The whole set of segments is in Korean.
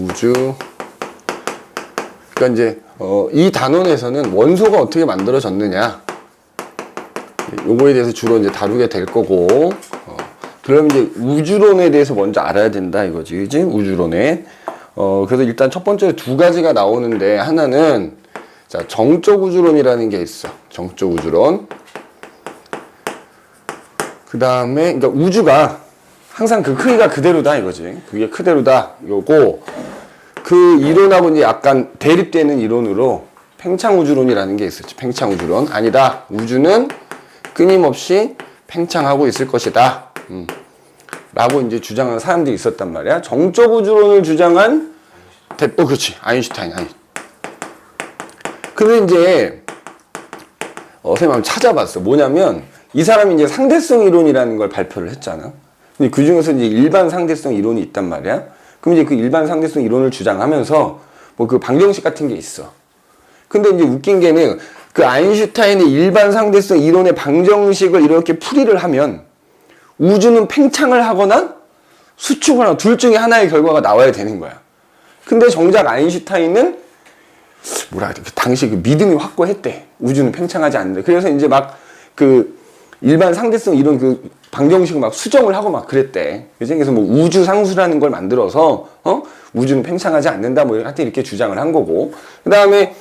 우주. 그러니까 이제 이 단원에서는 원소가 어떻게 만들어졌느냐, 요거에 대해서 주로 이제 다루게 될 거고, 그러면 이제 우주론에 대해서 먼저 알아야 된다 이거지, 그지? 우주론에. 그래서 일단 첫 번째 두 가지가 나오는데, 하나는 자, 정적 우주론이라는 게 있어. 정적 우주론. 그 다음에, 그러니까 우주가 항상 그 크기가 그대로다 이거지. 그게 그대로다 요거. 그 이론하고 이제 약간 대립되는 이론으로 팽창 우주론이라는 게 있었지. 팽창 우주론. 아니다. 우주는 끊임없이 팽창하고 있을 것이다. 라고 이제 주장하는 사람들이 있었단 말이야. 정적 우주론을 주장한 그렇지. 아인슈타인. 근데 이제 선생님 한번 찾아봤어. 뭐냐면 이 사람이 이제 상대성 이론이라는 걸 발표를 했잖아. 근데 그 중에서 이제 일반 상대성 이론이 있단 말이야. 그럼 이제 그 일반 상대성 이론을 주장하면서 뭐 그 방정식 같은 게 있어. 근데 이제 웃긴 게는 그 아인슈타인의 일반 상대성 이론의 방정식을 이렇게 풀이를 하면 우주는 팽창을 하거나 수축을 하거나 둘 중에 하나의 결과가 나와야 되는 거야. 근데 정작 아인슈타인은 뭐라 해야 돼? 당시 그 믿음이 확고했대. 우주는 팽창하지 않는다. 그래서 이제 막 그 일반 상대성 이론 그 방정식을 막 수정을 하고 막 그랬대. 그래서 뭐 우주 상수라는 걸 만들어서 우주는 팽창하지 않는다 뭐 하여튼 이렇게 주장을 한 거고. 그 다음에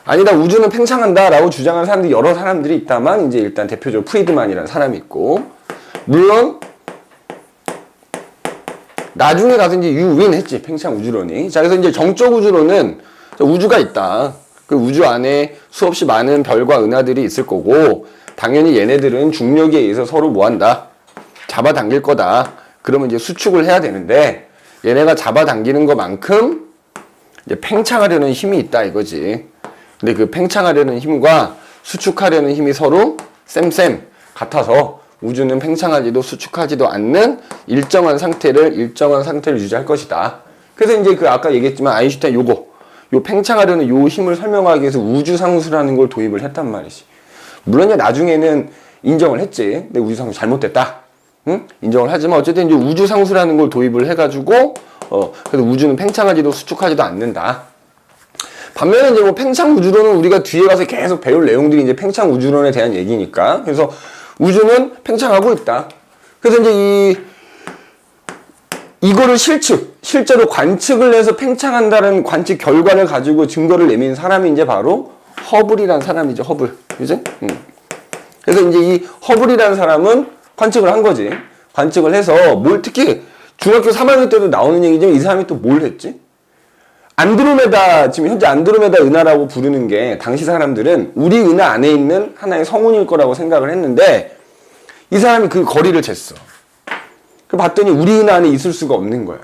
아니다, 우주는 팽창한다라고 주장하는 사람들이 여러 사람들이 있다만 이제 일단 대표적으로 프리드만이라는 사람이 있고, 물론 나중에 가서 이제 유인했지, 팽창 우주론이. 자, 그래서 이제 정적 우주론은 우주가 있다. 그 우주 안에 수없이 많은 별과 은하들이 있을 거고, 당연히 얘네들은 중력에 의해서 서로 뭐한다? 잡아당길 거다. 그러면 이제 수축을 해야 되는데, 얘네가 잡아당기는 것만큼 이제 팽창하려는 힘이 있다 이거지. 근데 그 팽창하려는 힘과 수축하려는 힘이 서로 쌤 같아서 우주는 팽창하지도 수축하지도 않는 일정한 상태를 유지할 것이다. 그래서 이제 그 아까 얘기했지만 아인슈타인 요 팽창하려는 요 힘을 설명하기 위해서 우주상수라는 걸 도입을 했단 말이지. 물론 이제 나중에는 인정을 했지. 근데 우주상수 잘못됐다. 응? 인정을 하지만 어쨌든 이제 우주상수라는 걸 도입을 해가지고 그래서 우주는 팽창하지도 수축하지도 않는다. 반면에 이제 뭐 팽창 우주론은 우리가 뒤에 가서 계속 배울 내용들이 이제 팽창 우주론에 대한 얘기니까. 그래서 우주는 팽창하고 있다. 그래서 이제 이거를 실제로 관측을 해서 팽창한다는 관측 결과를 가지고 증거를 내민 사람이 이제 바로 허블이라는 사람이죠. 허블. 그지? 그래서 이제 이 허블이라는 사람은 관측을 한 거지. 관측을 해서 특히 중학교 3학년 때도 나오는 얘기지만 이 사람이 또 뭘 했지? 안드로메다, 지금 현재 안드로메다 은하라고 부르는 게 당시 사람들은 우리 은하 안에 있는 하나의 성운일 거라고 생각을 했는데 이 사람이 그 거리를 쟀어. 그 봤더니 우리 은하 안에 있을 수가 없는 거야.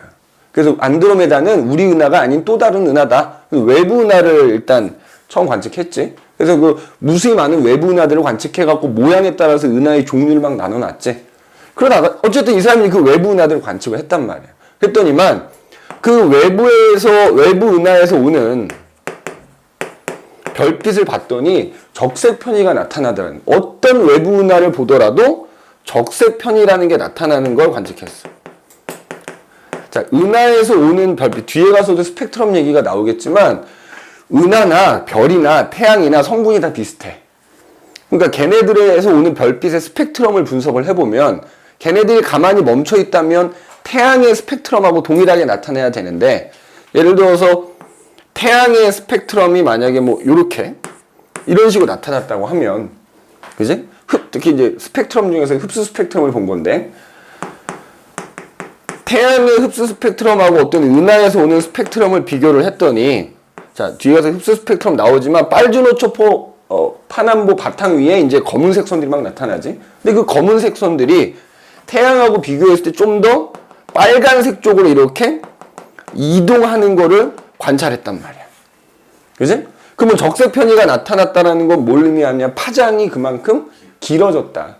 그래서 안드로메다는 우리 은하가 아닌 또 다른 은하다. 외부 은하를 일단 처음 관측했지. 그래서 그 무수히 많은 외부 은하들을 관측해갖고 모양에 따라서 은하의 종류를 막 나눠놨지. 그러다가 어쨌든 이 사람이 그 외부 은하들을 관측을 했단 말이야. 그랬더니만 그 외부 은하에서 오는 별빛을 봤더니 적색 편의가 나타나더라는, 어떤 외부 은하를 보더라도 적색 편의라는 게 나타나는 걸 관측했어. 자, 은하에서 오는 별빛, 뒤에 가서도 스펙트럼 얘기가 나오겠지만 은하나 별이나 태양이나 성분이 다 비슷해. 그러니까 걔네들에서 오는 별빛의 스펙트럼을 분석을 해보면 걔네들이 가만히 멈춰 있다면 태양의 스펙트럼하고 동일하게 나타내야 되는데, 예를 들어서 태양의 스펙트럼이 만약에 뭐 요렇게 이런 식으로 나타났다고 하면, 그지? 특히 이제 스펙트럼 중에서 흡수 스펙트럼을 본 건데, 태양의 흡수 스펙트럼하고 어떤 은하에서 오는 스펙트럼을 비교를 했더니, 자, 뒤에 가서 흡수 스펙트럼 나오지만 빨주노초포 파남보 바탕 위에 이제 검은색 선들이 막 나타나지. 근데 그 검은색 선들이 태양하고 비교했을 때 좀 더 빨간색 쪽으로 이렇게 이동하는 거를 관찰했단 말이야. 그지? 그러면 적색 편의가 나타났다는 건 뭘 의미하냐? 파장이 그만큼 길어졌다.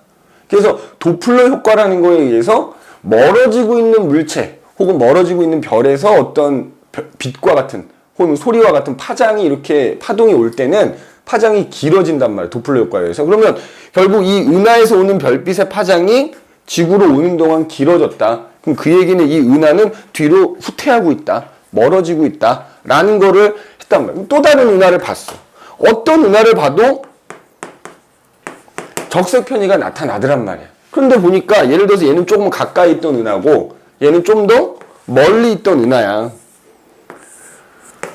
그래서 도플러 효과라는 거에 의해서 멀어지고 있는 물체 혹은 멀어지고 있는 별에서 어떤 빛과 같은 혹은 소리와 같은 파장이 이렇게 파동이 올 때는 파장이 길어진단 말이야. 도플러 효과에 의해서. 그러면 결국 이 은하에서 오는 별빛의 파장이 지구로 오는 동안 길어졌다. 그럼 그 얘기는 이 은하는 뒤로 후퇴하고 있다. 멀어지고 있다라는 거를 했단 말이에요. 또 다른 은하를 봤어. 어떤 은하를 봐도 적색 편의가 나타나더란 말이야. 그런데 보니까 예를 들어서 얘는 조금 가까이 있던 은하고 얘는 좀 더 멀리 있던 은하야.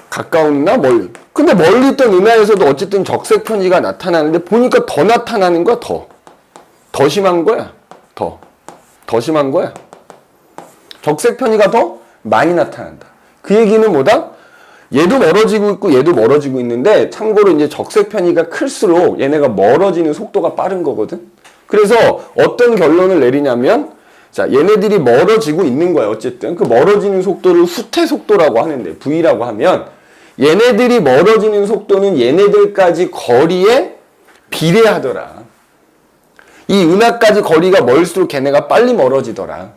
가까운 은하, 멀리. 근데 멀리 있던 은하에서도 어쨌든 적색 편의가 나타나는데 보니까 더 나타나는 거야, 더 심한 거야. 더 심한 거야. 적색 편의가 더 많이 나타난다. 그 얘기는 뭐다? 얘도 멀어지고 있고 얘도 멀어지고 있는데 참고로 이제 적색 편의가 클수록 얘네가 멀어지는 속도가 빠른 거거든. 그래서 어떤 결론을 내리냐면 자, 얘네들이 멀어지고 있는 거야. 어쨌든 그 멀어지는 속도를 후퇴 속도라고 하는데 V라고 하면 얘네들이 멀어지는 속도는 얘네들까지 거리에 비례하더라. 이 은하까지 거리가 멀수록 걔네가 빨리 멀어지더라.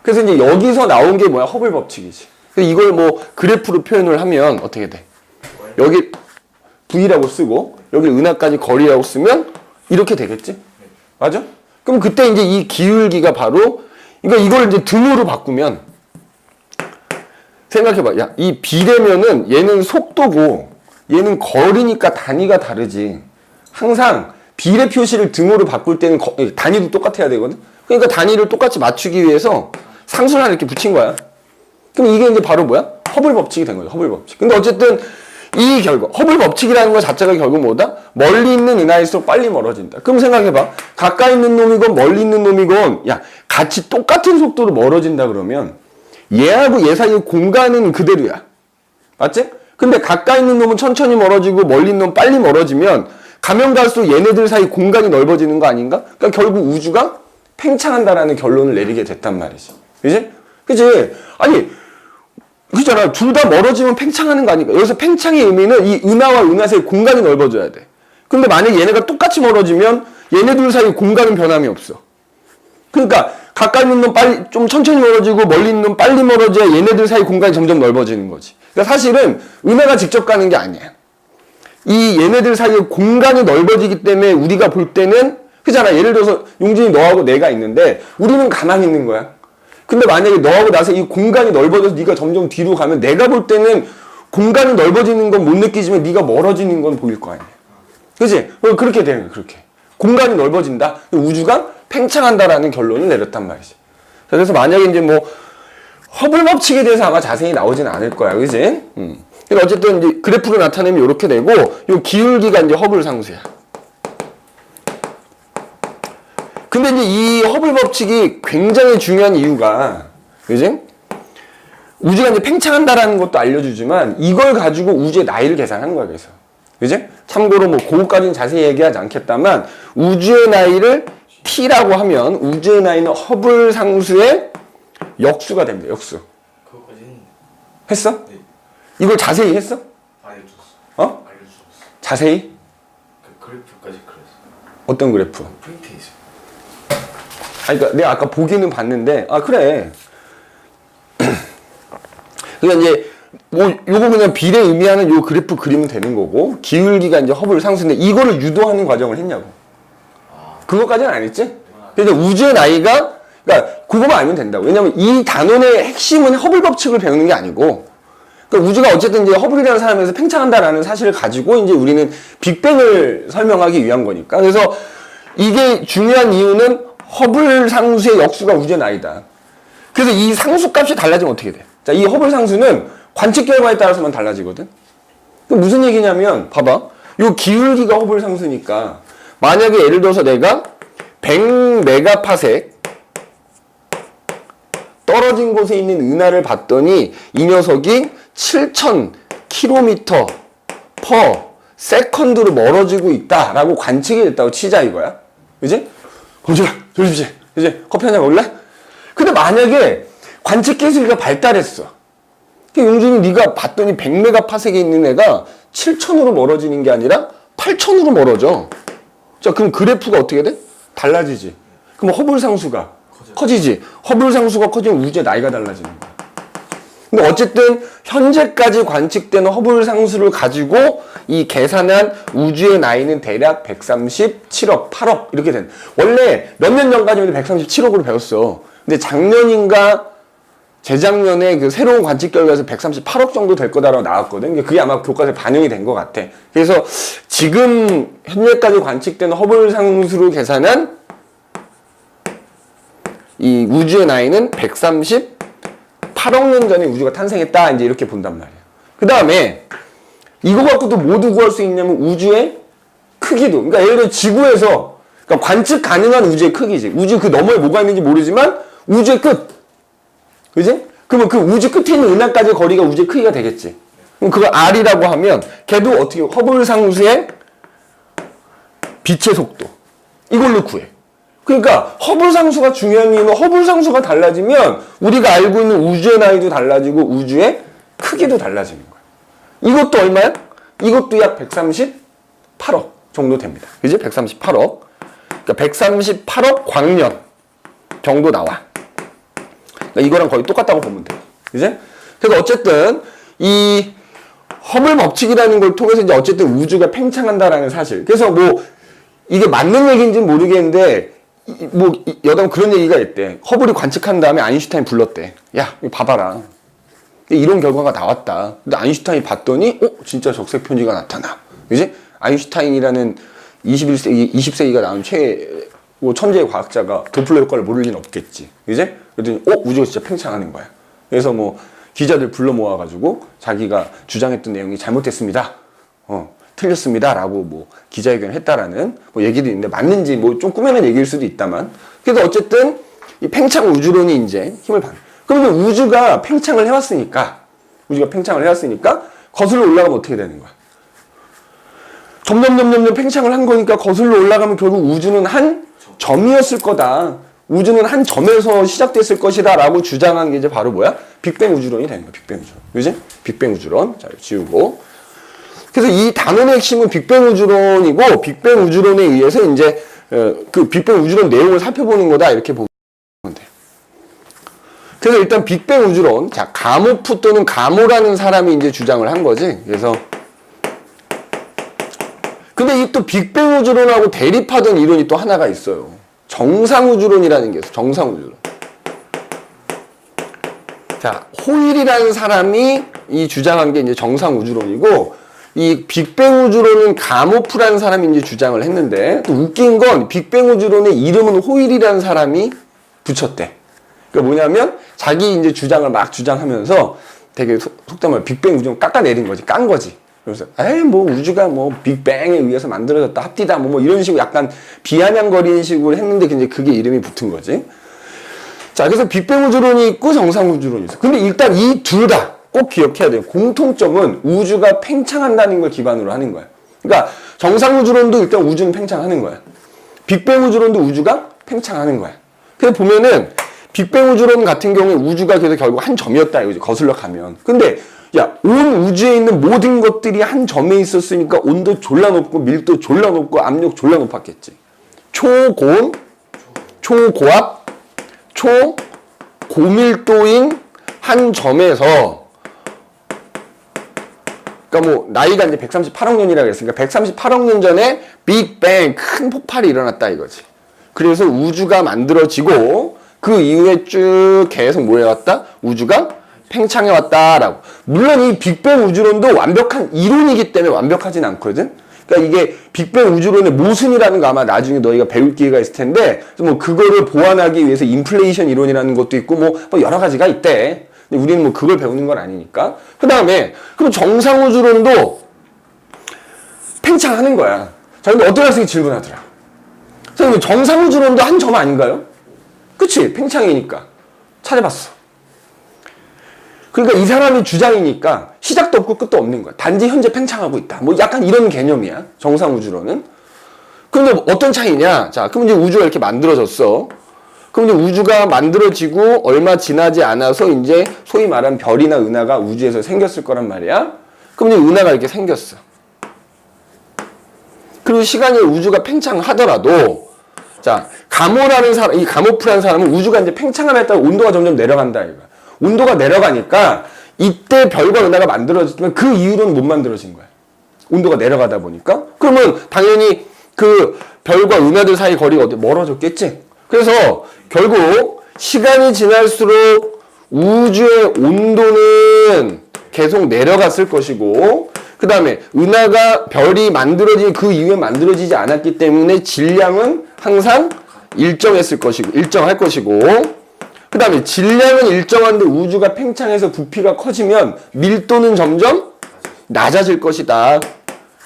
그래서 이제 여기서 나온 게 뭐야? 허블 법칙이지. 이걸 뭐 그래프로 표현을 하면 어떻게 돼? 여기 V라고 쓰고 여기 은하까지 거리라고 쓰면 이렇게 되겠지? 맞아? 그럼 그때 이제 이 기울기가 바로 그러니까 이걸 이제 등으로 바꾸면 생각해봐. 야, 이 비례면은 얘는 속도고 얘는 거리니까 단위가 다르지. 항상 비례 표시를 등으로 바꿀 때는 단위도 똑같아야 되거든. 그러니까 단위를 똑같이 맞추기 위해서 상수를 하나 이렇게 붙인 거야. 그럼 이게 이제 바로 뭐야? 허블 법칙이 된 거죠. 허블 법칙. 근데 어쨌든 이 결과 허블 법칙이라는 것 자체가 결국 뭐다? 멀리 있는 은하일수록 빨리 멀어진다. 그럼 생각해봐. 가까이 있는 놈이건 멀리 있는 놈이건 야 같이 똑같은 속도로 멀어진다 그러면 얘하고 얘 사이의 공간은 그대로야. 맞지? 근데 가까이 있는 놈은 천천히 멀어지고 멀리 있는 놈은 빨리 멀어지면 가면 갈수록 얘네들 사이 공간이 넓어지는 거 아닌가? 그러니까 결국 우주가 팽창한다라는 결론을 내리게 됐단 말이지. 그지? 그지? 아니 그렇잖아. 둘 다 멀어지면 팽창하는 거 아니까. 여기서 팽창의 의미는 이 은하와 은하 사이 공간이 넓어져야 돼. 근데 만약에 얘네가 똑같이 멀어지면 얘네들 사이 공간은 변함이 없어. 그러니까 가까이 있는 놈 빨리 좀 천천히 멀어지고 멀리 있는 놈 빨리 멀어져야 얘네들 사이 공간이 점점 넓어지는 거지. 그러니까 사실은 은하가 직접 가는 게 아니야. 이 얘네들 사이에 공간이 넓어지기 때문에 우리가 볼 때는 그잖아. 예를 들어서 용진이 너하고 내가 있는데 우리는 가만히 있는 거야. 근데 만약에 너하고 나서 이 공간이 넓어져서 네가 점점 뒤로 가면 내가 볼 때는 공간이 넓어지는 건 못 느끼지만 네가 멀어지는 건 보일 거 아니야. 그치? 그렇게 되는 거야. 그렇게. 공간이 넓어진다. 우주가 팽창한다라는 결론을 내렸단 말이지. 그래서 만약에 이제 뭐 허블 법칙에 대해서 아마 자세히 나오진 않을 거야. 그치? 그러니까 어쨌든 이제 그래프로 나타내면 이렇게 되고 요 기울기가 이제 허블 상수야. 근데 이제 이 허블 법칙이 굉장히 중요한 이유가, 그지? 우주가 이제 팽창한다라는 것도 알려주지만 이걸 가지고 우주의 나이를 계산하는 거야, 그래서. 그지? 참고로 뭐 그거까지는 자세히 얘기하지 않겠다만 우주의 나이를 T라고 하면 우주의 나이는 허블 상수의 역수가 됩니다, 역수. 그거까지 했는데. 했어? 네. 이걸 자세히 했어? 알려줬어. 어? 알려줬어. 자세히? 그 그래프까지 그렸어. 어떤 그래프? 프린트에 있어. 아니, 그러니까 내가 아까 보기는 봤는데, 아, 그래. 그러니까 이제, 뭐, 요거 그냥 비례 의미하는 요 그래프 그리면 되는 거고, 기울기가 이제 허블 상수인데, 이거를 유도하는 과정을 했냐고. 그거까지는 안 했지? 근데 우주의 나이가, 그러니까, 그거만 알면 된다고. 왜냐면 이 단원의 핵심은 허블 법칙을 배우는 게 아니고, 그러니까 우주가 어쨌든 이제 허블이라는 사람에서 팽창한다라는 사실을 가지고, 이제 우리는 빅뱅을 설명하기 위한 거니까. 그래서 이게 중요한 이유는 허블 상수의 역수가 우주의 나이다. 그래서 이 상수 값이 달라지면 어떻게 돼? 자, 이 허블 상수는 관측 결과에 따라서만 달라지거든. 무슨 얘기냐면 봐봐. 요 기울기가 허블 상수니까 만약에 예를 들어서 내가 100메가파섹 떨어진 곳에 있는 은하를 봤더니 이 녀석이 7000km per second로 멀어지고 있다라고 관측이 됐다고 치자 이거야. 그지? 공주야, 조심히, 이제 커피 한잔 먹을래? 근데 만약에 관측 기술이 발달했어. 용준이 네가 봤더니 100메가파섹에 있는 애가 7000으로 멀어지는 게 아니라 8000으로 멀어져. 자, 그럼 그래프가 어떻게 돼? 달라지지. 그럼 허블 상수가 커지지. 허블 상수가 커지면 우주의 나이가 달라지는 거야. 근데 어쨌든 현재까지 관측된 허블 상수를 가지고 이 계산한 우주의 나이는 대략 137억, 8억 이렇게 된. 원래 몇 년 전까지는 137억으로 배웠어. 근데 작년인가 재작년에 그 새로운 관측 결과에서 138억 정도 될 거다라고 나왔거든. 그게 아마 교과서에 반영이 된 것 같아. 그래서 지금 현재까지 관측된 허블 상수로 계산한 이 우주의 나이는 138억 년 전에 우주가 탄생했다. 이제 이렇게 본단 말이야. 그 다음에 이거 갖고도 뭐 두 구할 수 있냐면 우주의 크기도. 그러니까 예를 들어 지구에서 그러니까 관측 가능한 우주의 크기지. 우주 그 너머에 뭐가 있는지 모르지만 우주의 끝. 그지? 그러면 그 우주 끝에 있는 은하까지 거리가 우주의 크기가 되겠지. 그럼 그걸 R이라고 하면 걔도 어떻게 허블 상수의 빛의 속도 이걸로 구해. 그러니까 허블 상수가 중요한 이유는 허블 상수가 달라지면 우리가 알고 있는 우주의 나이도 달라지고 우주의 크기도 달라지는 거야. 이것도 얼마야? 이것도 약 138억 정도 됩니다. 그지? 138억. 그러니까 138억 광년 정도 나와. 이거랑 거의 똑같다고 보면 돼. 그지? 그래서 어쨌든 이 허블 법칙이라는 걸 통해서 이제 어쨌든 우주가 팽창한다라는 사실. 그래서 뭐 이게 맞는 얘기인지는 모르겠는데 뭐 여담 그런 얘기가 있대. 허블이 관측한 다음에 아인슈타인 불렀대. 야, 이거 봐봐라. 이런 결과가 나왔다. 근데 아인슈타인이 봤더니 진짜 적색 편지가 나타나. 그지? 아인슈타인이라는 21세기, 20세기가 나온 최고 천재의 과학자가 도플러 효과를 모를 리는 없겠지. 그지? 그랬더니 우주가 진짜 팽창하는 거야. 그래서 뭐 기자들 불러 모아가지고 자기가 주장했던 내용이 잘못됐습니다. 틀렸습니다. 라고 뭐 기자회견을 했다라는 뭐 얘기도 있는데 맞는지 뭐 좀 꾸며낸 얘기일 수도 있다만. 그래도 어쨌든 이 팽창 우주론이 이제 힘을 받는. 그러면 우주가 팽창을 해왔으니까 거슬러 올라가면 어떻게 되는 거야? 점점 팽창을 한 거니까 거슬러 올라가면 결국 우주는 한 점이었을 거다. 우주는 한 점에서 시작됐을 것이다 라고 주장한 게 이제 바로 뭐야? 빅뱅 우주론이 되는 거야. 빅뱅 우주론. 그지? 빅뱅 우주론. 자, 지우고. 그래서 이 단원의 핵심은 빅뱅 우주론이고, 빅뱅 우주론에 의해서 이제, 그 빅뱅 우주론 내용을 살펴보는 거다. 이렇게 보면 돼. 그래서 일단 빅뱅 우주론. 자, 가모프 또는 가모라는 사람이 이제 주장을 한 거지. 그래서 근데 이 또 빅뱅 우주론하고 대립하던 이론이 또 하나가 있어요. 정상우주론이라는 게 있어요. 정상우주론. 자, 호일이라는 사람이 이 주장한 게 이제 정상우주론이고, 이 빅뱅 우주론은 가모프라는 사람이 이제 주장을 했는데, 또 웃긴 건 빅뱅 우주론의 이름은 호일이라는 사람이 붙였대. 그러니까 뭐냐면, 자기 이제 주장을 막 주장하면서 되게 속담 말로 빅뱅 우주론 깎아내린 거지. 깐 거지. 그래서 에이 뭐 우주가 뭐 빅뱅에 의해서 만들어졌다 합디다 뭐 이런 식으로 약간 비아냥거리는 식으로 했는데 이제 그게 이름이 붙은 거지. 자, 그래서 빅뱅 우주론이 있고 정상 우주론이 있어. 근데 일단 이 둘 다 꼭 기억해야 돼요. 공통점은 우주가 팽창한다는 걸 기반으로 하는 거야. 그러니까 정상 우주론도 일단 우주는 팽창하는 거야. 빅뱅 우주론도 우주가 팽창하는 거야. 그래서 보면은 빅뱅 우주론 같은 경우에 우주가 그래서 결국 한 점이었다 이거지. 거슬러 가면. 근데 야, 온 우주에 있는 모든 것들이 한 점에 있었으니까 온도 졸라 높고 밀도 졸라 높고 압력 졸라 높았겠지. 초고온, 초고압, 초고밀도인 한 점에서 그러니까 뭐 나이가 이제 138억 년이라고 그랬으니까 138억 년 전에 빅뱅 큰 폭발이 일어났다 이거지. 그래서 우주가 만들어지고 그 이후에 쭉 계속 뭐 해왔다? 우주가 팽창해왔다라고. 물론 이 빅뱅 우주론도 완벽한 이론이기 때문에 완벽하진 않거든. 그러니까 이게 빅뱅 우주론의 모순이라는 거 아마 나중에 너희가 배울 기회가 있을 텐데, 뭐 그거를 보완하기 위해서 인플레이션 이론이라는 것도 있고 뭐 여러 가지가 있대. 근데 우리는 뭐 그걸 배우는 건 아니니까. 그 다음에 그럼 정상 우주론도 팽창하는 거야. 자, 근데 어떤 학생이 질문하더라. 선생님, 정상 우주론도 한 점 아닌가요? 그치? 팽창이니까. 찾아봤어. 그러니까 이 사람의 주장이니까 시작도 없고 끝도 없는 거야. 단지 현재 팽창하고 있다. 뭐 약간 이런 개념이야. 정상 우주론은. 그런데 어떤 차이냐? 자, 그럼 이제 우주가 이렇게 만들어졌어. 그럼 이제 우주가 만들어지고 얼마 지나지 않아서 이제 소위 말하는 별이나 은하가 우주에서 생겼을 거란 말이야. 그럼 이제 은하가 이렇게 생겼어. 그리고 시간이 우주가 팽창하더라도 자, 가모라는 사람, 이 가모프라는 사람은 우주가 이제 팽창함에 따라 온도가 점점 내려간다 이거야. 온도가 내려가니까 이때 별과 은하가 만들어졌지만 그 이후로는 못 만들어진 거야. 온도가 내려가다 보니까. 그러면 당연히 그 별과 은하들 사이 거리가 멀어졌겠지. 그래서 결국 시간이 지날수록 우주의 온도는 계속 내려갔을 것이고, 그 다음에 은하가 별이 만들어진 그 이후에 만들어지지 않았기 때문에 질량은 항상 일정할 것이고, 그 다음에 질량은 일정한데 우주가 팽창해서 부피가 커지면 밀도는 점점 낮아질 것이다.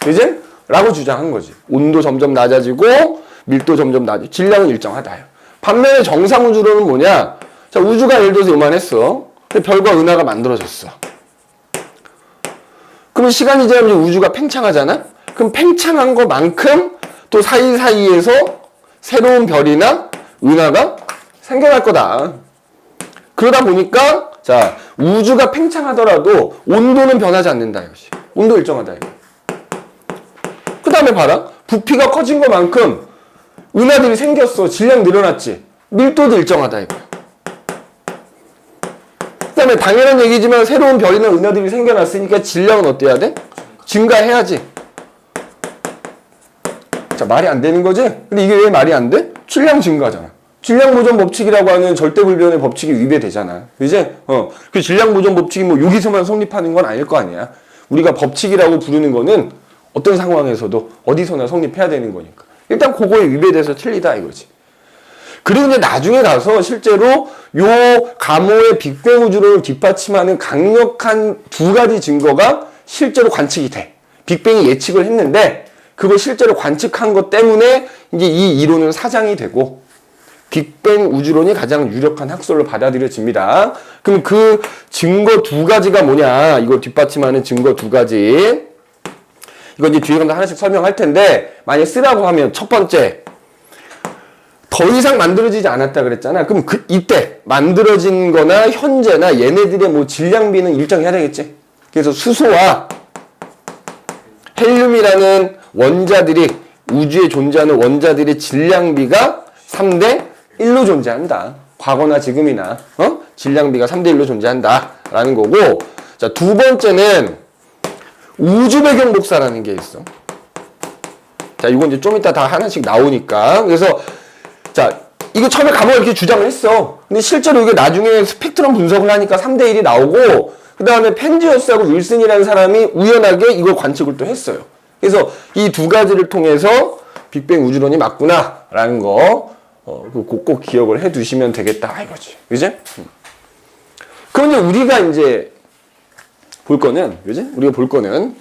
그지? 라고 주장한 거지. 온도 점점 낮아지고 밀도 점점 낮아지고 질량은 일정하다. 반면에 정상우주론은 뭐냐? 자, 우주가 예를 들어서 요만했어. 근데 별과 은하가 만들어졌어. 그러면 시간이 지나면 우주가 팽창하잖아? 그럼 팽창한 것만큼 또 사이사이에서 새로운 별이나 은하가 생겨날 거다. 그러다 보니까 자, 우주가 팽창하더라도 온도는 변하지 않는다 이것이. 온도 일정하다 이거. 그 다음에 봐라. 부피가 커진 것만큼 은하들이 생겼어. 질량 늘어났지. 밀도도 일정하다 이거야. 그 다음에 당연한 얘기지만 새로운 별이나 은하들이 생겨났으니까 질량은 어때야 돼? 증가해야지. 자, 말이 안 되는 거지? 근데 이게 왜 말이 안 돼? 질량 증가잖아. 질량 보존 법칙이라고 하는 절대불변의 법칙이 위배되잖아. 그지? 그 질량 보존 법칙이 뭐 여기서만 성립하는 건 아닐 거 아니야. 우리가 법칙이라고 부르는 거는 어떤 상황에서도 어디서나 성립해야 되는 거니까. 일단 그거에 위배돼서 틀리다 이거지. 그리고 이제 나중에 가서 실제로 요 가모의 빅뱅 우주론을 뒷받침하는 강력한 두 가지 증거가 실제로 관측이 돼. 빅뱅이 예측을 했는데 그걸 실제로 관측한 것 때문에 이제 이 이론은 사장이 되고 빅뱅 우주론이 가장 유력한 학설로 받아들여집니다. 그럼 그 증거 두 가지가 뭐냐? 이걸 뒷받침하는 증거 두 가지. 이거 이제 뒤에 가서 하나씩 설명할 텐데 만약 쓰라고 하면 첫 번째 더 이상 만들어지지 않았다 그랬잖아. 그럼 이때 만들어진 거나 현재나 얘네들의 뭐 질량비는 일정해야 되겠지. 그래서 수소와 헬륨이라는 원자들이 우주에 존재하는 원자들의 질량비가 3대 1로 존재한다. 과거나 지금이나 질량비가 3대 1로 존재한다 라는 거고, 자, 두 번째는 우주 배경 복사라는 게 있어. 자, 이건 이제 좀 이따 다 하나씩 나오니까. 그래서 자, 이거 처음에 가모가 이렇게 주장을 했어. 근데 실제로 이게 나중에 스펙트럼 분석을 하니까 3대 1이 나오고, 그 다음에 펜지어스하고 윌슨이라는 사람이 우연하게 이걸 관측을 또 했어요. 그래서 이 두 가지를 통해서 빅뱅 우주론이 맞구나라는 거 꼭 기억을 해 두시면 되겠다 이거지. 그지? 그럼 우리가 이제 볼 거는, 그지? 우리가 볼 거는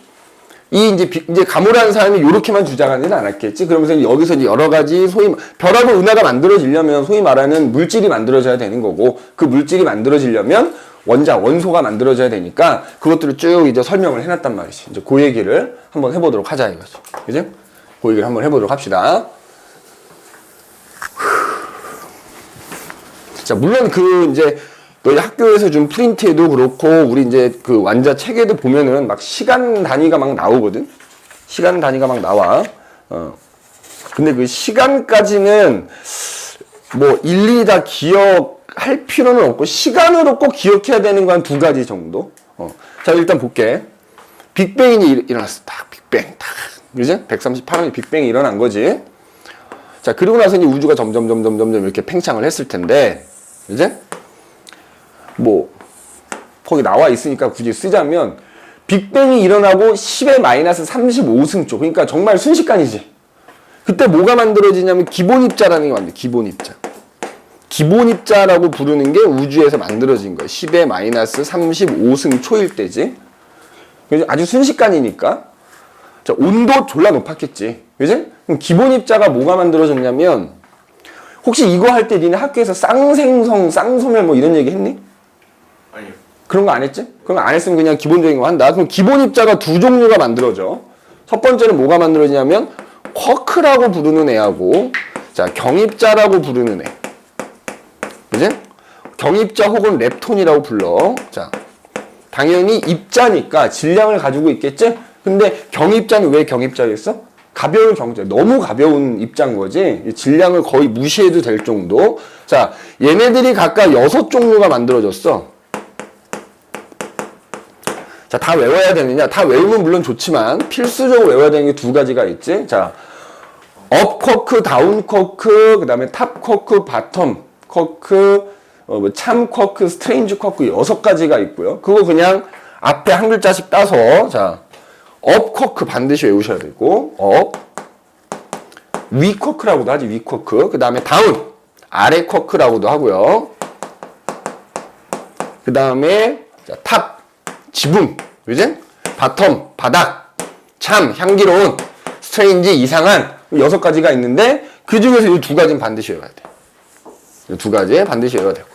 이제 가모라는 사람이 요렇게만 주장하지는 않았겠지. 그러면서 여기서 이제 여러 가지 소위 별하고 은하가 만들어지려면 소위 말하는 물질이 만들어져야 되는 거고, 그 물질이 만들어지려면 원소가 만들어져야 되니까 그것들을 쭉 이제 설명을 해놨단 말이지. 이제 그 얘기를 한번 해보도록 하자 이거죠. 그지? 그 얘기를 한번 해보도록 합시다. 자, 물론 이제 너희 학교에서 준 프린트에도 그렇고 우리 이제 그 완자 책에도 보면은 막 시간 단위가 막 나오거든. 시간 단위가 막 나와. 근데 그 시간까지는 뭐 일일이 다 기억할 필요는 없고 시간으로 꼭 기억해야 되는 건 두 가지 정도. 자, 일단 볼게. 빅뱅이 일어났어. 딱 빅뱅 딱. 그지? 138원이 빅뱅이 일어난 거지. 자, 그리고 나서 이제 우주가 점점 이렇게 팽창을 했을 텐데, 이제 뭐 거기 나와 있으니까 굳이 쓰자면 빅뱅이 일어나고 10의 마이너스 35승 초, 그러니까 정말 순식간이지. 그때 뭐가 만들어지냐면 기본입자라는 게 만들어요. 기본입자. 기본입자라고 부르는 게 우주에서 만들어진 거예요. 10의 마이너스 35승 초일 때지. 아주 순식간이니까. 자, 온도 졸라 높았겠지. 그지? 그럼 기본입자가 뭐가 만들어졌냐면, 혹시 이거 할 때 니네 학교에서 쌍생성, 쌍소멸 뭐 이런 얘기 했니? 아니요. 그런 거 안 했지? 그런 거 안 했으면 그냥 기본적인 거 한다. 그럼 기본입자가 두 종류가 만들어져. 첫 번째는 뭐가 만들어지냐면 쿼크라고 부르는 애하고, 자, 경입자라고 부르는 애. 그지? 경입자 혹은 렙톤이라고 불러. 자, 당연히 입자니까 질량을 가지고 있겠지? 근데 경입자는 왜 경입자겠어? 가벼운 경자, 너무 가벼운 입자인 거지. 질량을 거의 무시해도 될 정도. 자, 얘네들이 각각 6종류가 만들어졌어. 자, 다 외워야 되느냐? 다 외우면 물론 좋지만 필수적으로 외워야 되는 게 두 가지가 있지. 자, 업 쿼크, 다운 쿼크, 그 다음에 탑 쿼크, 바텀 쿼크, 뭐 참 쿼크, 스트레인지 쿼크 6가지가 있고요. 그거 그냥 앞에 한 글자씩 따서 자, 업 쿼크 반드시 외우셔야 되고 업, 위 쿼크라고도 하지 위 쿼크. 그 다음에 다운, 아래 쿼크라고도 하고요. 그 다음에 탑, 지붕, 그지? 바텀, 바닥, 참, 향기로운, 스트레인지, 이상한 6가지가 있는데 그 중에서 이 2가지는 반드시 외워야 돼. 이 2가지 반드시 외워야 되고.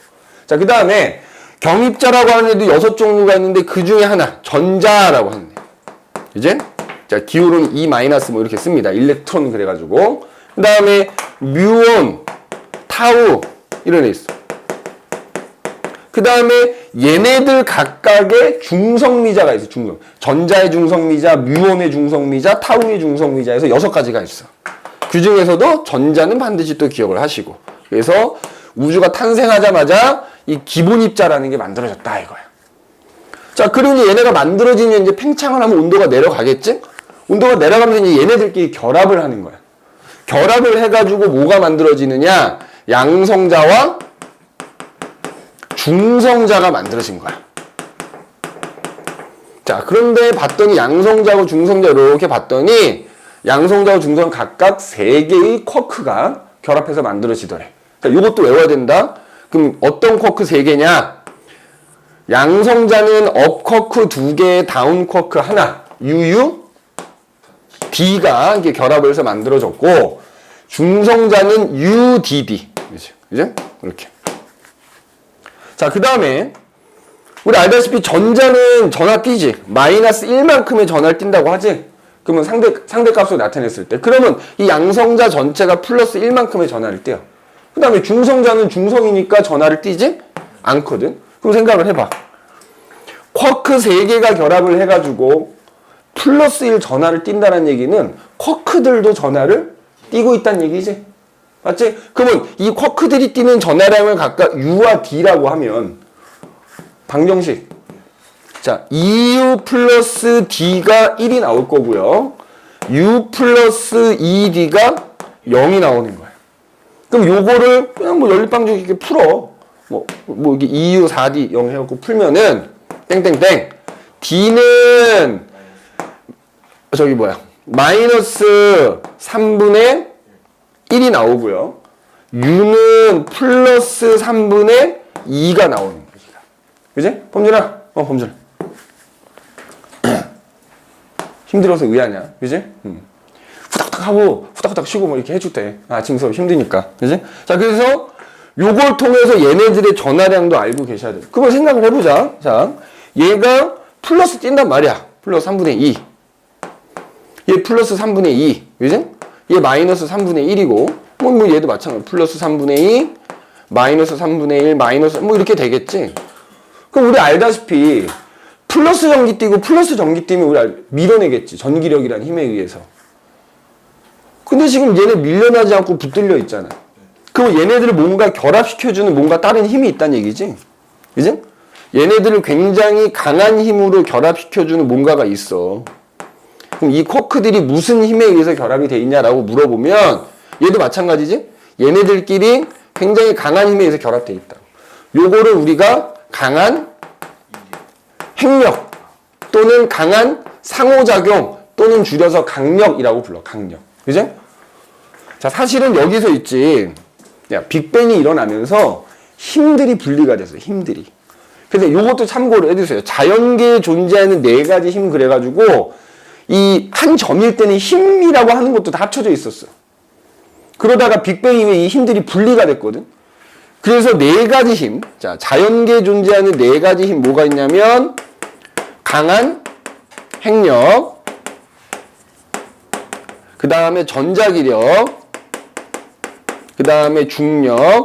자, 그 다음에 경입자라고 하는 애도 6종류가 있는데 그 중에 하나, 전자라고 하는 애. 그지? 자, 기울은 E- 뭐 이렇게 씁니다. 일렉트론 그래가지고. 그 다음에 뮤온, 타우 이런 애 있어. 그 다음에 얘네들 각각의 중성미자가 있어. 중성. 전자의 중성미자, 뮤온의 중성미자, 타우의 중성미자에서 6가지가 있어. 그 중에서도 전자는 반드시 또 기억을 하시고. 그래서 우주가 탄생하자마자 이 기본 입자라는 게 만들어졌다 이거야. 자, 그러니 얘네가 만들어지면 이제 팽창을 하면 온도가 내려가겠지? 온도가 내려가면서 이제 얘네들끼리 결합을 하는 거야. 결합을 해가지고 뭐가 만들어지느냐? 양성자와 중성자가 만들어진 거야. 자, 그런데 봤더니 양성자하고 중성자 이렇게 봤더니 양성자와 중성은 각각 3개의 쿼크가 결합해서 만들어지더래. 자, 이것도 외워야 된다. 그럼 어떤 쿼크 3개냐? 양성자는 업 쿼크 2개, 다운 쿼크 하나, UU, D가 이게 결합을 해서 만들어졌고, 중성자는 UDD. 그죠? 이렇게. 자, 그 다음에, 우리 알다시피 전자는 전하 띄지. 마이너스 1만큼의 전하를 띈다고 하지? 그러면 상대값으로 나타냈을 때. 그러면 이 양성자 전체가 플러스 1만큼의 전하를 띄어. 그 다음에 중성자는 중성이니까 전하를 띄지 않거든. 그럼 생각을 해봐. 쿼크 3개가 결합을 해가지고 플러스 1 전하를 띈다는 얘기는 쿼크들도 전하를 띄고 있다는 얘기지. 맞지? 그러면 이 쿼크들이 띄는 전하량을 각각 U와 D라고 하면 방정식. 자, EU 플러스 D가 1이 나올 거고요. U 플러스 2D가 0이 나오는 거야. 그럼 요거를 그냥 뭐 연립방정식 이렇게 풀어. 뭐 이게 EU 4D 0 해갖고 풀면은 땡땡땡. D는 저기 뭐야. 마이너스 3분의 1이 나오고요. U는 플러스 3분의 2가 나오는 거지. 그지? 범준아? 범준아. 힘들어서 의아냐? 그지? 후닥후닥 하고 후닥후닥 쉬고 뭐 이렇게 해줄 때 아침 수업 힘드니까. 그지? 자, 그래서 요걸 통해서 얘네들의 전하량도 알고 계셔야 돼요. 그걸 생각을 해보자. 자, 얘가 플러스 뛴단 말이야. 플러스 3분의 2. 얘 플러스 3분의 2. 그지? 얘 마이너스 3분의 1이고, 뭐 얘도 마찬가지. 플러스 3분의 2, 마이너스 3분의 1, 마이너스, 뭐 이렇게 되겠지? 그럼 우리 알다시피, 플러스 전기 띄고 플러스 전기 띄면 우리 밀어내겠지. 전기력이라는 힘에 의해서. 근데 지금 얘네 밀려나지 않고 붙들려 있잖아. 그럼 얘네들을 뭔가 결합시켜주는 뭔가 다른 힘이 있다는 얘기지. 그지? 얘네들을 굉장히 강한 힘으로 결합시켜주는 뭔가가 있어. 그럼 이 쿼크들이 무슨 힘에 의해서 결합이 돼 있냐라고 물어보면 얘도 마찬가지지? 얘네들끼리 굉장히 강한 힘에 의해서 결합돼 있다. 요거를 우리가 강한 핵력 또는 강한 상호작용 또는 줄여서 강력이라고 불러. 강력. 그죠? 자, 사실은 여기서 있지. 야, 빅뱅이 일어나면서 힘들이 분리가 됐어요. 힘들이. 그래서 요것도 참고를 해주세요. 자연계에 존재하는 4가지 힘 그래가지고 이 한 점일 때는 힘이라고 하는 것도 다 합쳐져 있었어. 그러다가 빅뱅 이후에 이 힘들이 분리가 됐거든. 그래서 4가지 힘. 자, 자연계에 존재하는 4가지 힘 뭐가 있냐면 강한 핵력, 그 다음에 전자기력, 그 다음에 중력,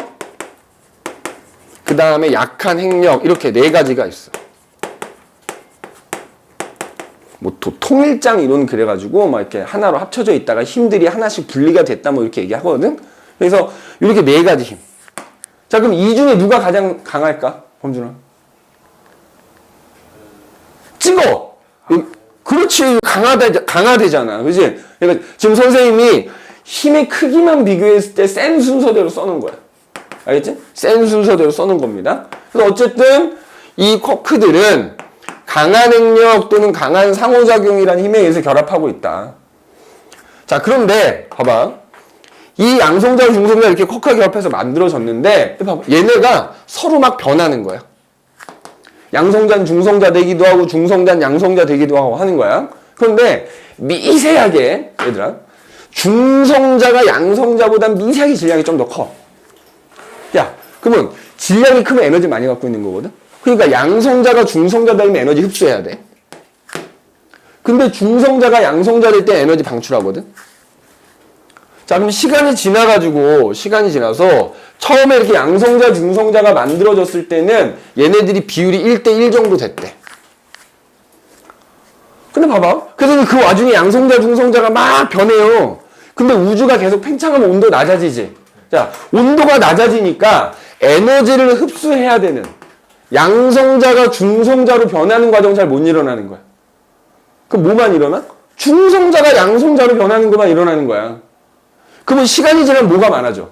그 다음에 약한 핵력, 이렇게 4가지가 있어. 뭐 통일장 이론 그래가지고 막 이렇게 하나로 합쳐져 있다가 힘들이 하나씩 분리가 됐다 뭐 이렇게 얘기하거든. 그래서 이렇게 4가지 힘. 자, 그럼 이 중에 누가 가장 강할까? 범준아? 찍어. 그렇지. 강화되잖아. 그지? 그러니까 지금 선생님이 힘의 크기만 비교했을 때 센 순서대로 써놓은 거야. 알겠지? 센 순서대로 써놓은 겁니다. 그래서 어쨌든 이 쿼크들은 강한 핵력 또는 강한 상호작용이라는 힘에 의해서 결합하고 있다. 자, 그런데 봐봐. 이 양성자, 중성자 이렇게 쿼크가 결합해서 만들어졌는데 봐봐. 얘네가 서로 막 변하는 거야. 양성자는 중성자 되기도 하고 중성자는 양성자 되기도 하고 하는 거야. 그런데 미세하게 얘들아 중성자가 양성자보다 미세하게 질량이 좀 더 커. 야, 그러면 질량이 크면 에너지 많이 갖고 있는 거거든? 그러니까 양성자가 중성자 되면 에너지 흡수해야 돼. 근데 중성자가 양성자 될 때 에너지 방출하거든? 자, 그럼 시간이 지나서 처음에 이렇게 양성자, 중성자가 만들어졌을 때는 얘네들이 비율이 1대1 정도 됐대. 근데 봐봐. 그래서 그 와중에 양성자, 중성자가 막 변해요. 근데 우주가 계속 팽창하면 온도 낮아지지. 자, 온도가 낮아지니까 에너지를 흡수해야 되는 양성자가 중성자로 변하는 과정 잘 못 일어나는 거야. 그럼 뭐만 일어나? 중성자가 양성자로 변하는 것만 일어나는 거야. 그러면 시간이 지나면 뭐가 많아져?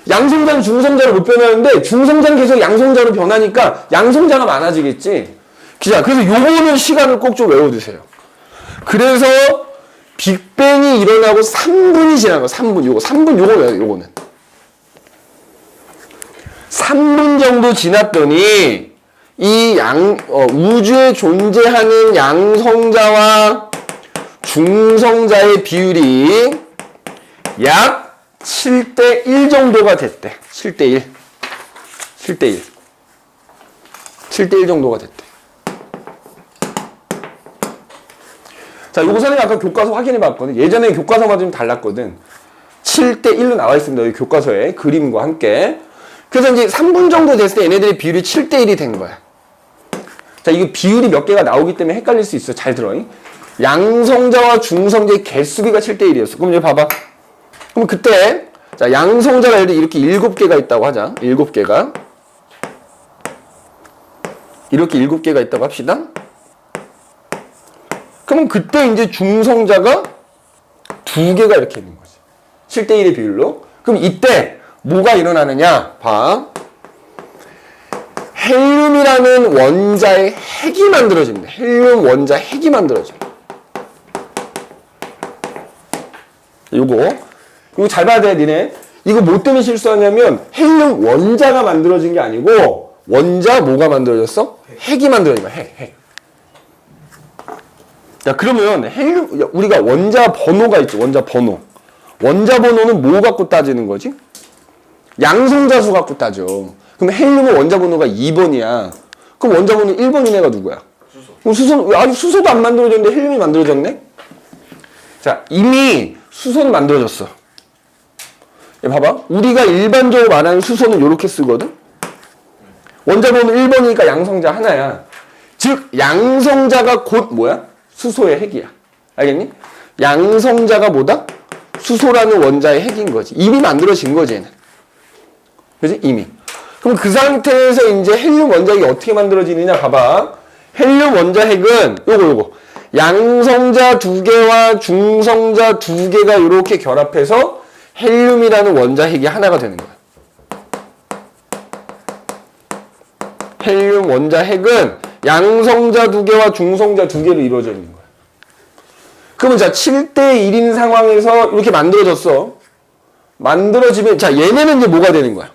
양성자는 중성자로 못 변하는데 중성자는 계속 양성자로 변하니까 양성자가 많아지겠지. 그래서 요거는 시간을 꼭 좀 외워두세요. 그래서 빅뱅이 일어나고 3분이 지난 거. 3분 요거 외워요. 요거는 3분 정도 지났더니 이 우주에 존재하는 양성자와 중성자의 비율이 약 7대1 정도가 됐대. 7대1 정도가 됐대. 자, 요거 선생님 아까 교과서 확인해 봤거든. 예전에 교과서가 좀 달랐거든. 7대1로 나와 있습니다. 여기 교과서에 그림과 함께. 그래서 이제 3분 정도 됐을 때 얘네들의 비율이 7대1이 된 거야. 자, 이거 비율이 몇 개가 나오기 때문에 헷갈릴 수 있어. 잘 들어. 양성자와 중성자의 개수비가 7대1이었어. 그럼 이제 봐봐. 그럼 그때, 자, 양성자가 예를 들어 이렇게 7개가 있다고 하자. 7개가. 이렇게 7개가 있다고 합시다. 그러면 그때 이제 중성자가 2개가 이렇게 있는 거지. 7대1의 비율로. 그럼 이때 뭐가 일어나느냐? 봐. 헬륨이라는 원자의 핵이 만들어집니다. 헬륨 원자 핵이 만들어져. 이거 잘 봐야 돼, 니네. 이거 뭐 때문에 실수하냐면 헬륨 원자가 만들어진 게 아니고 원자 뭐가 만들어졌어? 핵이 만들어진 거야, 핵. 자, 그러면 헬륨, 우리가 원자 번호가 있죠, 원자 번호. 원자 번호는 뭐 갖고 따지는 거지? 양성자 수 갖고 따져. 그럼 헬륨은 원자 번호가 2번이야. 그럼 원자 번호 1번인 애가 누구야? 수소. 아직 수소도 안 만들어졌는데 헬륨이 만들어졌네? 자, 이미 수소는 만들어졌어. 봐봐. 우리가 일반적으로 말하는 수소는 이렇게 쓰거든? 원자 번호 1번이니까 양성자 하나야. 즉, 양성자가 곧 뭐야? 수소의 핵이야. 알겠니? 양성자가 뭐다? 수소라는 원자의 핵인 거지. 이미 만들어진 거지, 얘는. 그지? 이미. 그럼 그 상태에서 이제 헬륨 원자핵이 어떻게 만들어지느냐 봐봐. 헬륨 원자핵은 요거 양성자 2개와 중성자 2개가 이렇게 결합해서 헬륨이라는 원자핵이 하나가 되는 거야. 헬륨 원자핵은 양성자 2개와 중성자 2개로 이루어져 있는 거야. 그러면 자 7대1인 상황에서 이렇게 만들어졌어. 만들어지면 자 얘네는 이제 뭐가 되는 거야?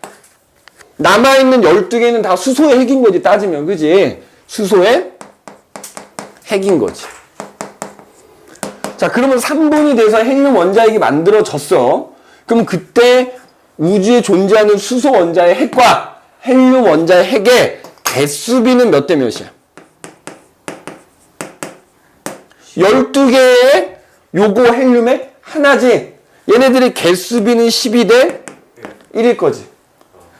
남아있는 12개는 다 수소의 핵인 거지, 따지면. 그지? 수소의 핵인 거지. 자, 그러면 3분이 돼서 헬륨 원자핵이 만들어졌어. 그럼 그때 우주에 존재하는 수소 원자의 핵과 헬륨 원자의 핵의 개수비는 몇 대 몇이야? 12개의 요거 헬륨의 하나지. 얘네들의 개수비는 12대 1일 거지.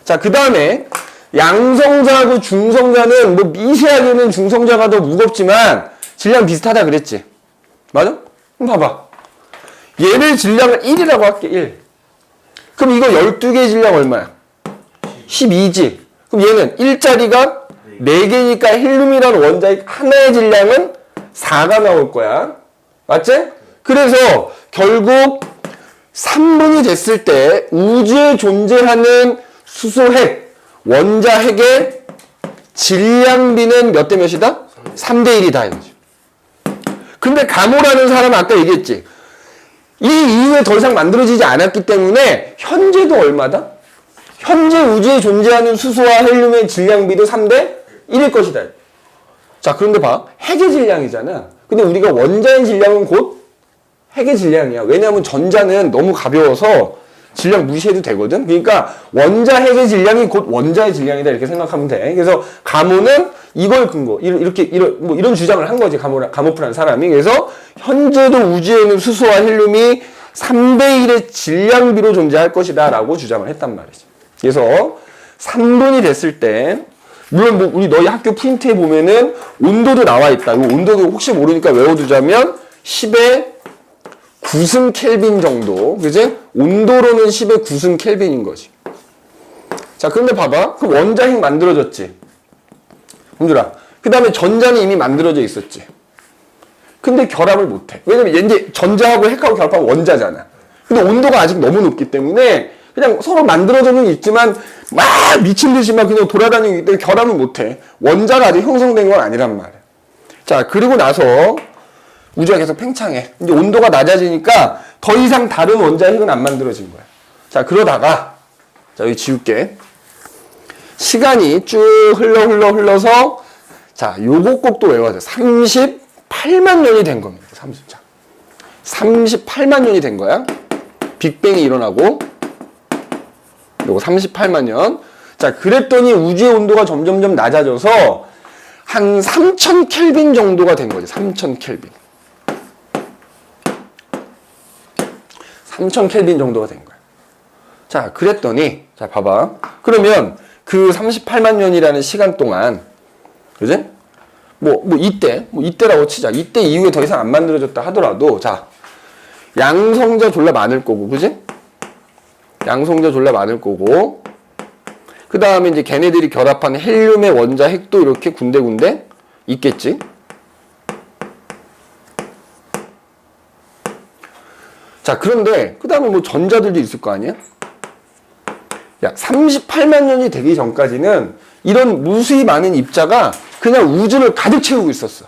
자, 그 다음에 양성자하고 중성자는 뭐 미세하게는 중성자가 더 무겁지만 질량 비슷하다 그랬지. 맞아? 그럼 봐봐. 얘네 질량을 1이라고 할게, 1. 그럼 이거 12개의 질량 얼마야? 12지. 그럼 얘는 1짜리가 4개니까 헬륨이라는 원자의 하나의 질량은 4가 나올 거야. 맞지? 그래서 결국 3분이 됐을 때 우주에 존재하는 수소핵, 원자핵의 질량비는 몇 대 몇이다? 3대 1이다 이거지. 근데 가모라는 사람은 아까 얘기했지. 이 이후에 더 이상 만들어지지 않았기 때문에 현재도 얼마다? 현재 우주에 존재하는 수소와 헬륨의 질량비도 3대 1일 것이다. 자, 그런데 봐. 핵의 질량이잖아. 근데 우리가 원자의 질량은 곧 핵의 질량이야. 왜냐하면 전자는 너무 가벼워서 질량 무시해도 되거든. 그러니까 원자 핵의 질량이 곧 원자의 질량이다 이렇게 생각하면 돼. 그래서 가모는 이걸 근거 이런 주장을 한 거지. 가모프라는 사람이. 그래서 현재도 우주에 있는 수소와 헬륨이 3대 1의 질량비로 존재할 것이다라고 주장을 했단 말이지. 그래서 3분이 됐을 때 물론 뭐 우리 너희 학교 프린트에 보면은 온도도 나와 있다. 이 온도도 혹시 모르니까 외워두자면 10의 9승 켈빈 정도. 그지? 온도로는 10의 9승 켈빈인 거지. 자, 그런데 봐봐. 그 원자핵 만들어졌지. 홍준아. 그 다음에 전자는 이미 만들어져 있었지. 근데 결합을 못해. 왜냐면 이제 전자하고 핵하고 결합하면 원자잖아. 근데 온도가 아직 너무 높기 때문에 그냥 서로 만들어져는 있지만 막 미친 듯이 막 그냥 돌아다니고 있기 때문에 결합을 못해. 원자가 아직 형성된 건 아니란 말이야. 자, 그리고 나서 우주가 계속 팽창해. 이제 온도가 낮아지니까 더 이상 다른 원자핵은 안 만들어진 거야. 자, 그러다가 자, 여기 지울게. 시간이 쭉 흘러서 자, 요거 꼭 또 외워야 돼. 38만 년이 된 겁니다. 38만 년이 된 거야. 빅뱅이 일어나고 요거 38만 년. 자, 그랬더니 우주의 온도가 점점점 낮아져서 한 3000 켈빈 정도가 된 거지. 3000 켈빈. 3000 켈빈 정도가 된 거야. 자, 그랬더니 자, 봐봐. 그러면 그 38만 년이라는 시간 동안 그지? 이때라고 치자. 이때 이후에 더 이상 안 만들어졌다 하더라도 자, 양성자 졸라 많을 거고, 그지? 양성자 졸라 많을 거고, 그 다음에 이제 걔네들이 결합한 헬륨의 원자 핵도 이렇게 군데군데 있겠지? 자, 그런데 그 다음에 뭐 전자들도 있을 거 아니야? 야, 38만 년이 되기 전까지는 이런 무수히 많은 입자가 그냥 우주를 가득 채우고 있었어.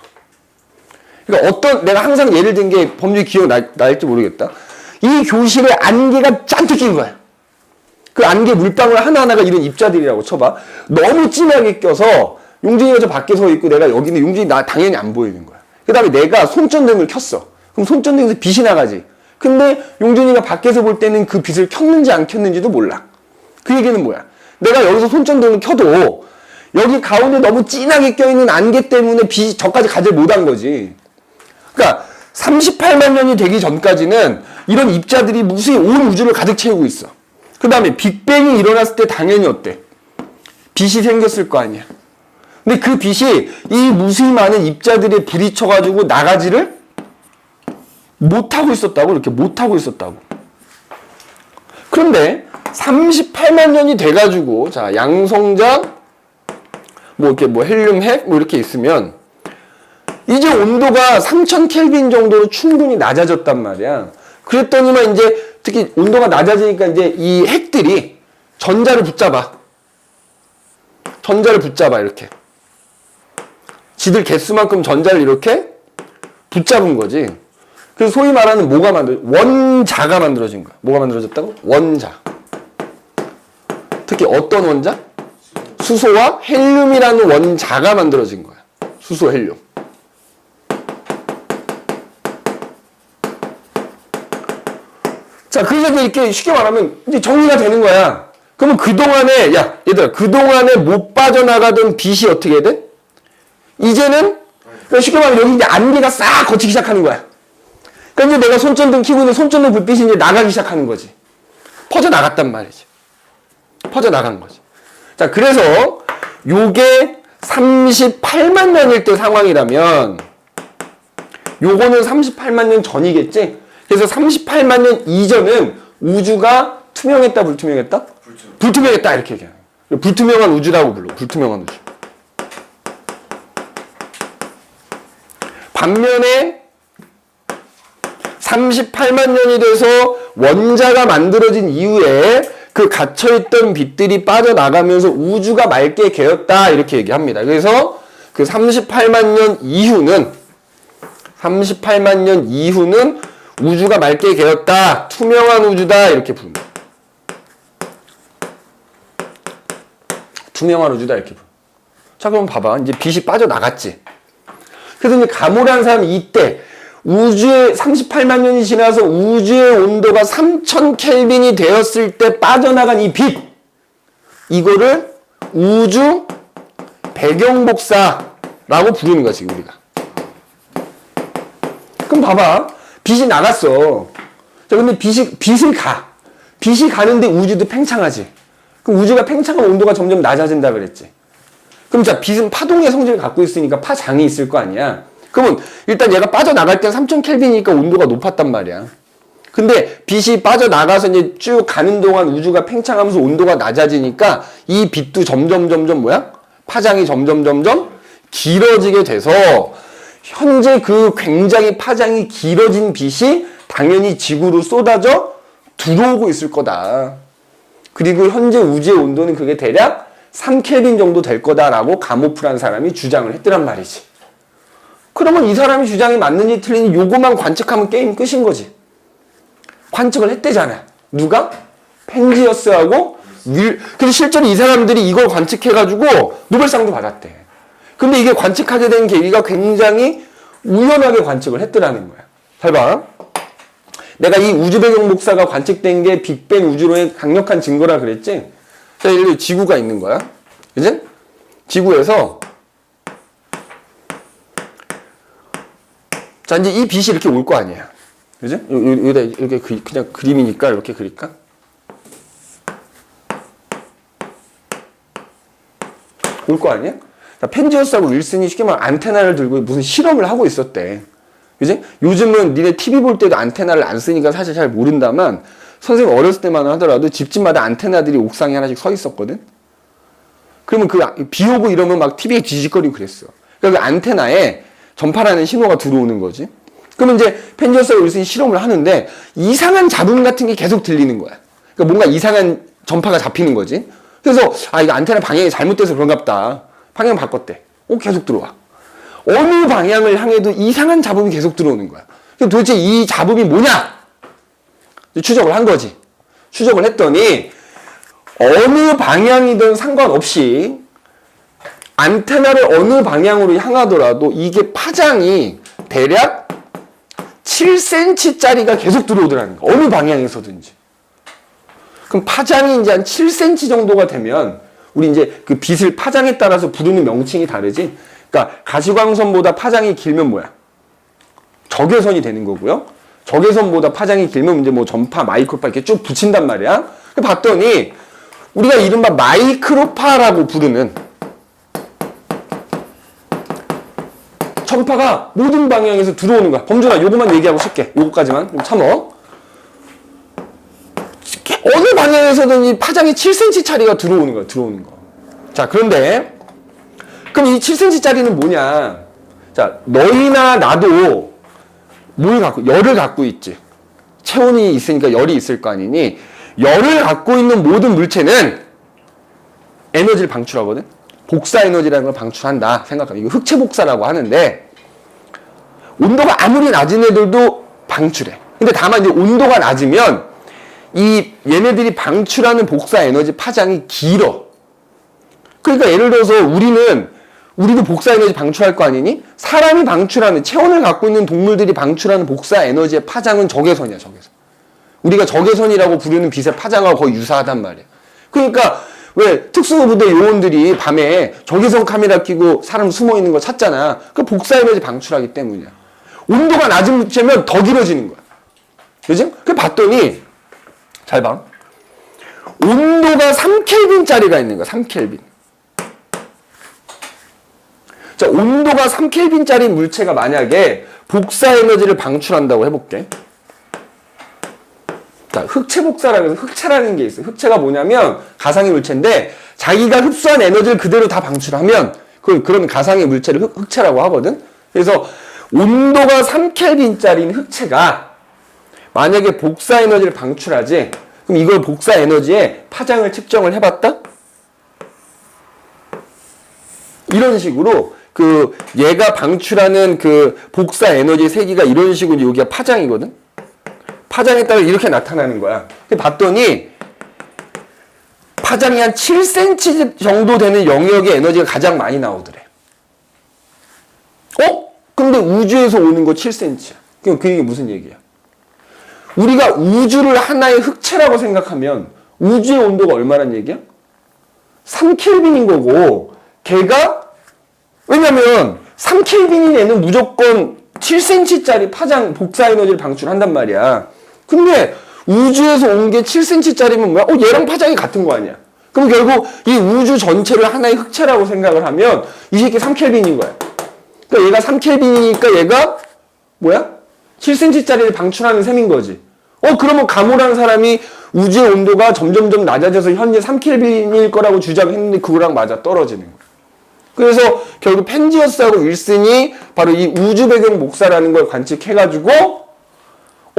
그러니까 내가 항상 예를 든 게 범죄 기억날지 모르겠다. 이 교실에 안개가 잔뜩 낀 거야. 그 안개 물방울 하나하나가 이런 입자들이라고 쳐봐. 너무 진하게 껴서 용진이가 저 밖에 서 있고 내가 여기 있는데 용진이 나 당연히 안 보이는 거야. 그 다음에 내가 손전등을 켰어. 그럼 손전등에서 빛이 나가지. 근데 용진이가 밖에서 볼 때는 그 빛을 켰는지 안 켰는지도 몰라. 그 얘기는 뭐야? 내가 여기서 손전등을 켜도 여기 가운데 너무 진하게 껴있는 안개 때문에 빛이 저까지 가지 못한 거지. 그러니까 38만 년이 되기 전까지는 이런 입자들이 무수히 온 우주를 가득 채우고 있어. 그 다음에 빅뱅이 일어났을 때 당연히 어때? 빛이 생겼을 거 아니야. 근데 그 빛이 이 무수히 많은 입자들에 부딪혀가지고 나가지를 못하고 있었다고. 이렇게 못하고 있었다고. 그런데 38만 년이 돼가지고 자, 양성자 이렇게 헬륨 핵 이렇게 있으면 이제 온도가 3000 켈빈 정도로 충분히 낮아졌단 말이야. 그랬더니만 이제 특히 온도가 낮아지니까 이제 이 핵들이 전자를 붙잡아 이렇게. 지들 개수만큼 전자를 이렇게 붙잡은 거지. 그래서 소위 말하는 원자가 만들어진 거야. 뭐가 만들어졌다고? 원자. 특히 어떤 원자? 수소와 헬륨이라는 원자가 만들어진 거야. 수소, 헬륨. 자, 그래서 이렇게 쉽게 말하면 이제 정리가 되는 거야. 그러면 그동안에, 얘들아, 그동안에 못 빠져나가던 빛이 어떻게 돼? 이제는, 그러니까 쉽게 말하면 여기 이제 안개가 싹 거치기 시작하는 거야. 그러니까 이제 내가 손전등 켜고 있는 손전등 불빛이 이제 나가기 시작하는 거지. 퍼져나갔단 말이지. 퍼져나간 거지. 자, 그래서 요게 38만 년일 때 상황이라면 요거는 38만 년 전이겠지? 그래서 38만 년 이전은 우주가 투명했다, 불투명했다? 불투명했다, 이렇게 얘기해요. 불투명한 우주라고 불러. 불투명한 우주. 반면에 38만 년이 돼서 원자가 만들어진 이후에 그 갇혀있던 빛들이 빠져나가면서 우주가 맑게 개었다 이렇게 얘기합니다. 그래서 그 38만 년 이후는 우주가 맑게 개었다, 투명한 우주다 이렇게 부릅니다. 투명한 우주다 이렇게 부릅니다. 자, 그럼 봐봐. 이제 빛이 빠져나갔지. 그래서 이제 가모라는 사람이 이때 우주의 38만 년이 지나서 우주의 온도가 3000켈빈이 되었을 때 빠져나간 이 빛, 이거를 우주 배경복사라고 부르는 거야 지금 우리가. 그럼 봐봐, 빛이 나갔어. 자, 근데 빛이 가는데 우주도 팽창하지. 그럼 우주가 팽창하면 온도가 점점 낮아진다 그랬지. 그럼 자, 빛은 파동의 성질을 갖고 있으니까 파장이 있을 거 아니야. 그러면 일단 얘가 빠져나갈 땐 3000켈빈이니까 온도가 높았단 말이야. 근데 빛이 빠져나가서 이제 쭉 가는 동안 우주가 팽창하면서 온도가 낮아지니까 이 빛도 점점 뭐야? 파장이 점점 길어지게 돼서 현재 그 굉장히 파장이 길어진 빛이 당연히 지구로 쏟아져 들어오고 있을 거다. 그리고 현재 우주의 온도는 그게 대략 3켈빈 정도 될 거다라고 가모프라는 사람이 주장을 했더란 말이지. 그러면 이 사람이 주장이 맞는지 틀린지 요거만 관측하면 게임 끝인 거지. 관측을 했대잖아. 누가? 펜지어스하고 그래서 실제로 이 사람들이 이걸 관측해가지고 노벨상도 받았대. 근데 이게 관측하게 된 계기가 굉장히 우연하게 관측을 했더라는 거야. 잘 봐. 내가 이 우주 배경 복사가 관측된 게 빅뱅 우주론의 강력한 증거라 그랬지? 자, 예를 들어 지구가 있는 거야. 그지? 지구에서 자, 이제 이 빛이 이렇게 올 거 아니야. 그지? 여기다 이렇게 그냥 그림이니까 이렇게 그릴까? 올 거 아니야? 자, 펜지어스하고 윌슨이 쉽게 말하면 안테나를 들고 무슨 실험을 하고 있었대. 그지? 요즘은 니네 TV 볼 때도 안테나를 안 쓰니까 사실 잘 모른다만 선생님 어렸을 때만 하더라도 집집마다 안테나들이 옥상에 하나씩 서 있었거든? 그러면 비 오고 이러면 막 TV에 뒤집거리고 그랬어. 그러니까 그 안테나에 전파라는 신호가 들어오는 거지. 그러면 이제 펜지어스와 윌슨이 실험을 하는데 이상한 잡음 같은 게 계속 들리는 거야. 그러니까 뭔가 이상한 전파가 잡히는 거지. 그래서 이거 안테나 방향이 잘못돼서 그런가 보다. 방향 바꿨대. 계속 들어와. 어느 방향을 향해도 이상한 잡음이 계속 들어오는 거야. 그럼 도대체 이 잡음이 뭐냐? 추적을 한 거지. 추적을 했더니 어느 방향이든 상관없이 안테나를 어느 방향으로 향하더라도 이게 파장이 대략 7cm짜리가 계속 들어오더라는 거야. 어느 방향에서든지. 그럼 파장이 이제 한 7cm 정도가 되면 우리 이제 그 빛을 파장에 따라서 부르는 명칭이 다르지. 그러니까 가시광선보다 파장이 길면 뭐야? 적외선이 되는 거고요. 적외선보다 파장이 길면 이제 뭐 전파, 마이크로파 이렇게 쭉 붙인단 말이야. 봤더니 우리가 이른바 마이크로파라고 부르는 전파가 모든 방향에서 들어오는 거야. 범준아, 요거만 얘기하고 쓸게. 요거까지만 좀 참어. 어느 방향에서든 이 파장이 7cm짜리가 들어오는 거야. 들어오는 거. 자, 그런데 그럼 이 7cm짜리는 뭐냐? 자, 너희나 나도 열을 갖고 있지. 체온이 있으니까 열이 있을 거 아니니 열을 갖고 있는 모든 물체는 에너지를 방출하거든. 복사 에너지라는 걸 방출한다 생각하면 이거 흑체 복사라고 하는데 온도가 아무리 낮은 애들도 방출해. 근데 다만 이제 온도가 낮으면 얘네들이 방출하는 복사 에너지 파장이 길어. 그러니까 예를 들어서 우리도 복사 에너지 방출할 거 아니니? 사람이 방출하는, 체온을 갖고 있는 동물들이 방출하는 복사 에너지의 파장은 적외선이야, 적외선. 우리가 적외선이라고 부르는 빛의 파장하고 거의 유사하단 말이야. 그러니까 왜 특수부대 요원들이 밤에 적외선 카메라 켜고 사람 숨어 있는 거 찾잖아. 그 복사 에너지 방출하기 때문이야. 온도가 낮은 물체면 더 길어지는 거야. 그지? 그 봤더니 잘 봐. 온도가 3켈빈짜리가 있는 거야. 3켈빈. 자, 온도가 3켈빈짜리 물체가 만약에 복사 에너지를 방출한다고 해볼게. 자, 흑체 복사라는 흑체라는 게 있어요. 흑체가 뭐냐면 가상의 물체인데 자기가 흡수한 에너지를 그대로 다 방출하면 그런 가상의 물체를 흑체라고 하거든. 그래서 온도가 3켈빈짜리인 흑체가 만약에 복사 에너지를 방출하지? 그럼 이걸 복사 에너지에 파장을 측정을 해봤다? 이런 식으로 그 얘가 방출하는 그 복사 에너지 세기가 이런 식으로 이제 여기가 파장이거든? 파장에 따라 이렇게 나타나는 거야. 근데 봤더니 파장이 한 7cm 정도 되는 영역의 에너지가 가장 많이 나오더래. 근데 우주에서 오는 거 7cm야. 그럼 그 얘기 무슨 얘기야? 우리가 우주를 하나의 흑체라고 생각하면 우주의 온도가 얼마란 얘기야? 3켈빈인 거고 걔가 왜냐면 3켈빈인 애는 무조건 7cm짜리 파장 복사 에너지를 방출한단 말이야. 근데 우주에서 온 게 7cm짜리면 뭐야? 얘랑 파장이 같은 거 아니야. 그럼 결국 이 우주 전체를 하나의 흑체라고 생각을 하면 이 새끼 3켈빈인 거야. 그러니까 얘가 3켈빈이니까 얘가 뭐야? 7cm짜리를 방출하는 셈인 거지. 그러면 가모라는 사람이 우주의 온도가 점점점 낮아져서 현재 3켈빈일 거라고 주장했는데 그거랑 맞아 떨어지는 거야. 그래서 결국 펜지어스하고 윌슨이 바로 이 우주 배경 목사라는 걸 관측해가지고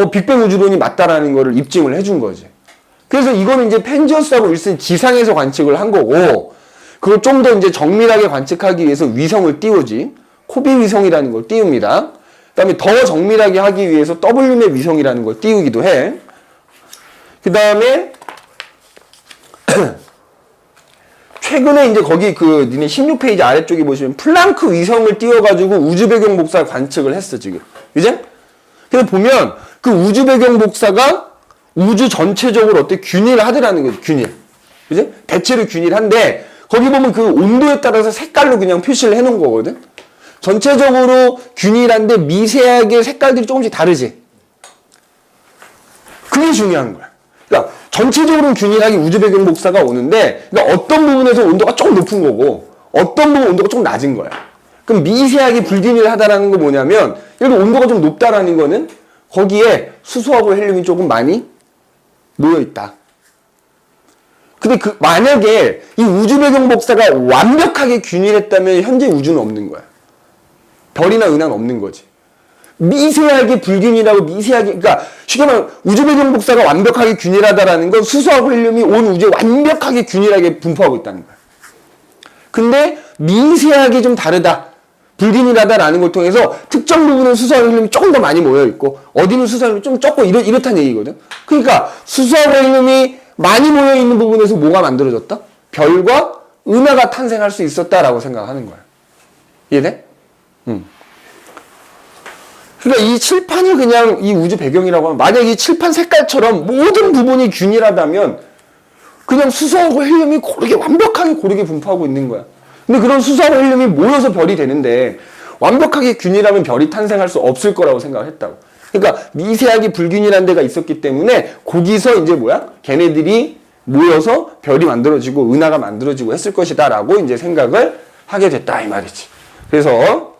빅뱅 우주론이 맞다라는 거를 입증을 해준 거지. 그래서 이거는 이제 펜지어스하고 윌슨이 지상에서 관측을 한 거고 그걸 좀 더 이제 정밀하게 관측하기 위해서 위성을 띄우지. 코비 위성이라는 걸 띄웁니다. 그다음에 더 정밀하게 하기 위해서 W맵 위성이라는 걸 띄우기도 해. 그다음에 최근에 이제 거기 그 니네 16페이지 아래쪽에 보시면 플랑크 위성을 띄워가지고 우주 배경 복사 관측을 했어 지금. 그지? 그래서 보면 그 우주 배경 복사가 우주 전체적으로 어때 균일을 하더라는 거지. 균일. 그지? 대체로 균일한데 거기 보면 그 온도에 따라서 색깔로 그냥 표시를 해놓은 거거든. 전체적으로 균일한데 미세하게 색깔들이 조금씩 다르지. 그게 중요한 거야. 그러니까 전체적으로는 균일하게 우주 배경 복사가 오는데 그러니까 어떤 부분에서 온도가 조금 높은 거고 어떤 부분 온도가 조금 낮은 거야. 그럼 미세하게 불균일하다라는 거 뭐냐면 예를 들어 온도가 좀 높다라는 거는 거기에 수소하고 헬륨이 조금 많이 놓여있다. 근데 만약에 이 우주 배경 복사가 완벽하게 균일했다면 현재 우주는 없는 거야. 별이나 은하는 없는 거지. 미세하게 불균일하고 미세하게 그러니까 쉽게 말하면 우주 배경 복사가 완벽하게 균일하다라는 건 수소하고 헬륨이 온 우주에 완벽하게 균일하게 분포하고 있다는 거야. 근데 미세하게 좀 다르다. 불균일하다라는 걸 통해서 특정 부분은 수소하고 헬륨이 조금 더 많이 모여 있고 어디는 수소하고 헬륨이 좀 적고 이렇다는 얘기거든. 그러니까 수소하고 헬륨이 많이 모여 있는 부분에서 뭐가 만들어졌다? 별과 은하가 탄생할 수 있었다라고 생각하는 거야. 이해돼? 그러니까 이 칠판이 그냥 이 우주 배경이라고 하면 만약 이 칠판 색깔처럼 모든 부분이 균일하다면 그냥 수소하고 헬륨이 고르게 완벽하게 고르게 분포하고 있는 거야. 근데 그런 수소하고 헬륨이 모여서 별이 되는데 완벽하게 균일하면 별이 탄생할 수 없을 거라고 생각을 했다고. 그러니까 미세하게 불균일한 데가 있었기 때문에 거기서 이제 뭐야? 걔네들이 모여서 별이 만들어지고 은하가 만들어지고 했을 것이다 라고 이제 생각을 하게 됐다 이 말이지. 그래서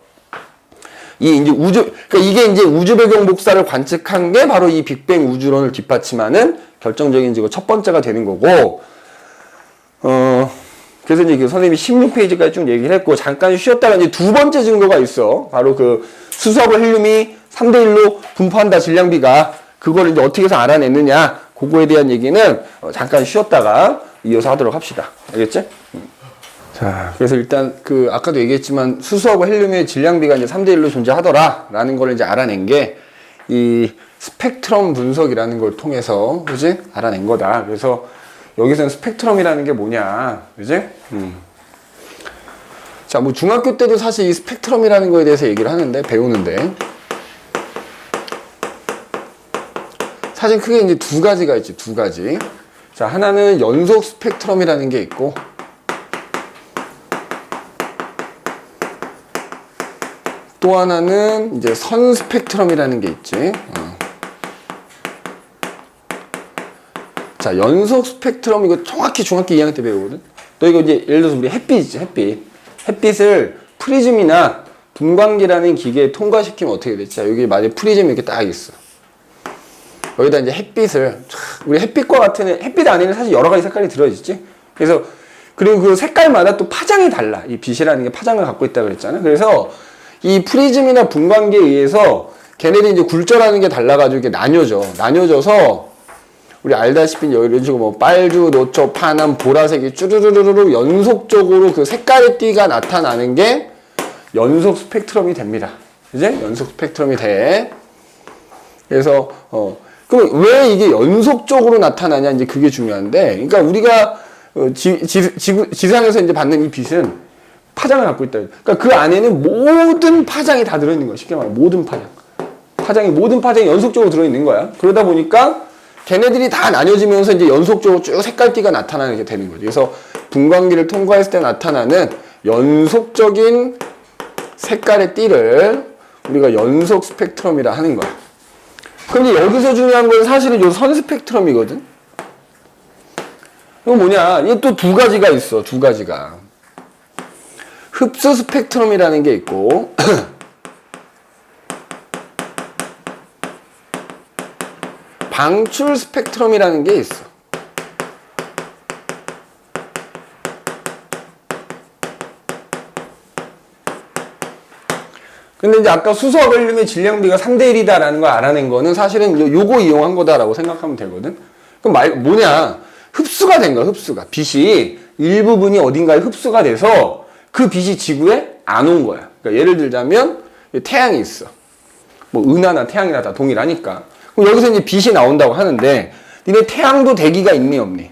이 이제 그러니까 이게 이제 우주 배경 복사를 관측한 게 바로 이 빅뱅 우주론을 뒷받침하는 결정적인 이제 첫 번째가 되는 거고, 그래서 이제 그 선생님이 16페이지까지 쭉 얘기를 했고, 잠깐 쉬었다가 이제 두 번째 증거가 있어. 바로 그 수소하고 헬륨이 3대1로 분포한다, 질량비가. 그걸 이제 어떻게 해서 알아냈느냐, 그거에 대한 얘기는 잠깐 쉬었다가 이어서 하도록 합시다. 알겠지? 자, 그래서 일단 그 아까도 얘기했지만 수소하고 헬륨의 질량비가 이제 3대1로 존재하더라라는 걸 이제 알아낸 게 이 스펙트럼 분석이라는 걸 통해서 그지? 알아낸 거다. 그래서 여기서는 스펙트럼이라는 게 뭐냐, 그지? 자, 뭐 중학교 때도 사실 이 스펙트럼이라는 거에 대해서 얘기를 하는데 배우는데 사실 크게 이제 두 가지가 있지, 두 가지. 자, 하나는 연속 스펙트럼이라는 게 있고. 또 하나는 이제 선 스펙트럼이라는 게 있지. 자, 연속 스펙트럼 이거 정확히 중학교 2학년 때 배우거든. 또 이거 이제 예를 들어서 우리 햇빛 있지, 햇빛. 햇빛을 프리즘이나 분광기라는 기계에 통과시키면 어떻게 되지? 자, 여기 만약에 프리즘이 이렇게 딱 있어. 여기다 이제 햇빛을 우리 햇빛과 같은 햇빛 안에는 사실 여러 가지 색깔이 들어있지. 그래서 그리고 그 색깔마다 또 파장이 달라. 이 빛이라는 게 파장을 갖고 있다 그랬잖아. 그래서 이 프리즘이나 분광기에 의해서 걔네들이 이제 굴절하는 게 달라가지고 이게 나뉘어져서 우리 알다시피 이런 식으로 뭐 빨주, 노초, 파남, 보라색이 쭈르르르르 연속적으로 그 색깔의 띠가 나타나는 게 연속 스펙트럼이 됩니다. 이제 연속 스펙트럼이 돼. 그래서 그럼 왜 이게 연속적으로 나타나냐 이제 그게 중요한데, 그러니까 우리가 지상에서 이제 받는 이 빛은 파장을 갖고 있다. 그러니까 그 안에는 모든 파장이 다 들어있는 거야. 쉽게 말해 모든 모든 파장이 연속적으로 들어있는 거야. 그러다 보니까 걔네들이 다 나뉘어지면서 이제 연속적으로 쭉 색깔띠가 나타나는 게 되는 거죠. 그래서 분광기를 통과했을 때 나타나는 연속적인 색깔의 띠를 우리가 연속 스펙트럼이라 하는 거야. 그런데 여기서 중요한 건 사실은 요 선 스펙트럼이거든. 이거 뭐냐? 이게 또 두 가지가 있어. 두 가지가. 흡수 스펙트럼이라는 게 있고 방출 스펙트럼이라는 게 있어. 근데 이제 아까 수소와 헬륨의 질량비가 3대 1이다라는 걸 알아낸 거는 사실은 요거 이용한 거다라고 생각하면 되거든. 그럼 뭐냐? 흡수가 된 거야, 흡수가. 빛이 일부분이 어딘가에 흡수가 돼서 그 빛이 지구에 안 온 거야. 그러니까 예를 들자면 태양이 있어. 뭐 은하나 태양이나 다 동일하니까. 그럼 여기서 이제 빛이 나온다고 하는데, 니네 태양도 대기가 있니 없니?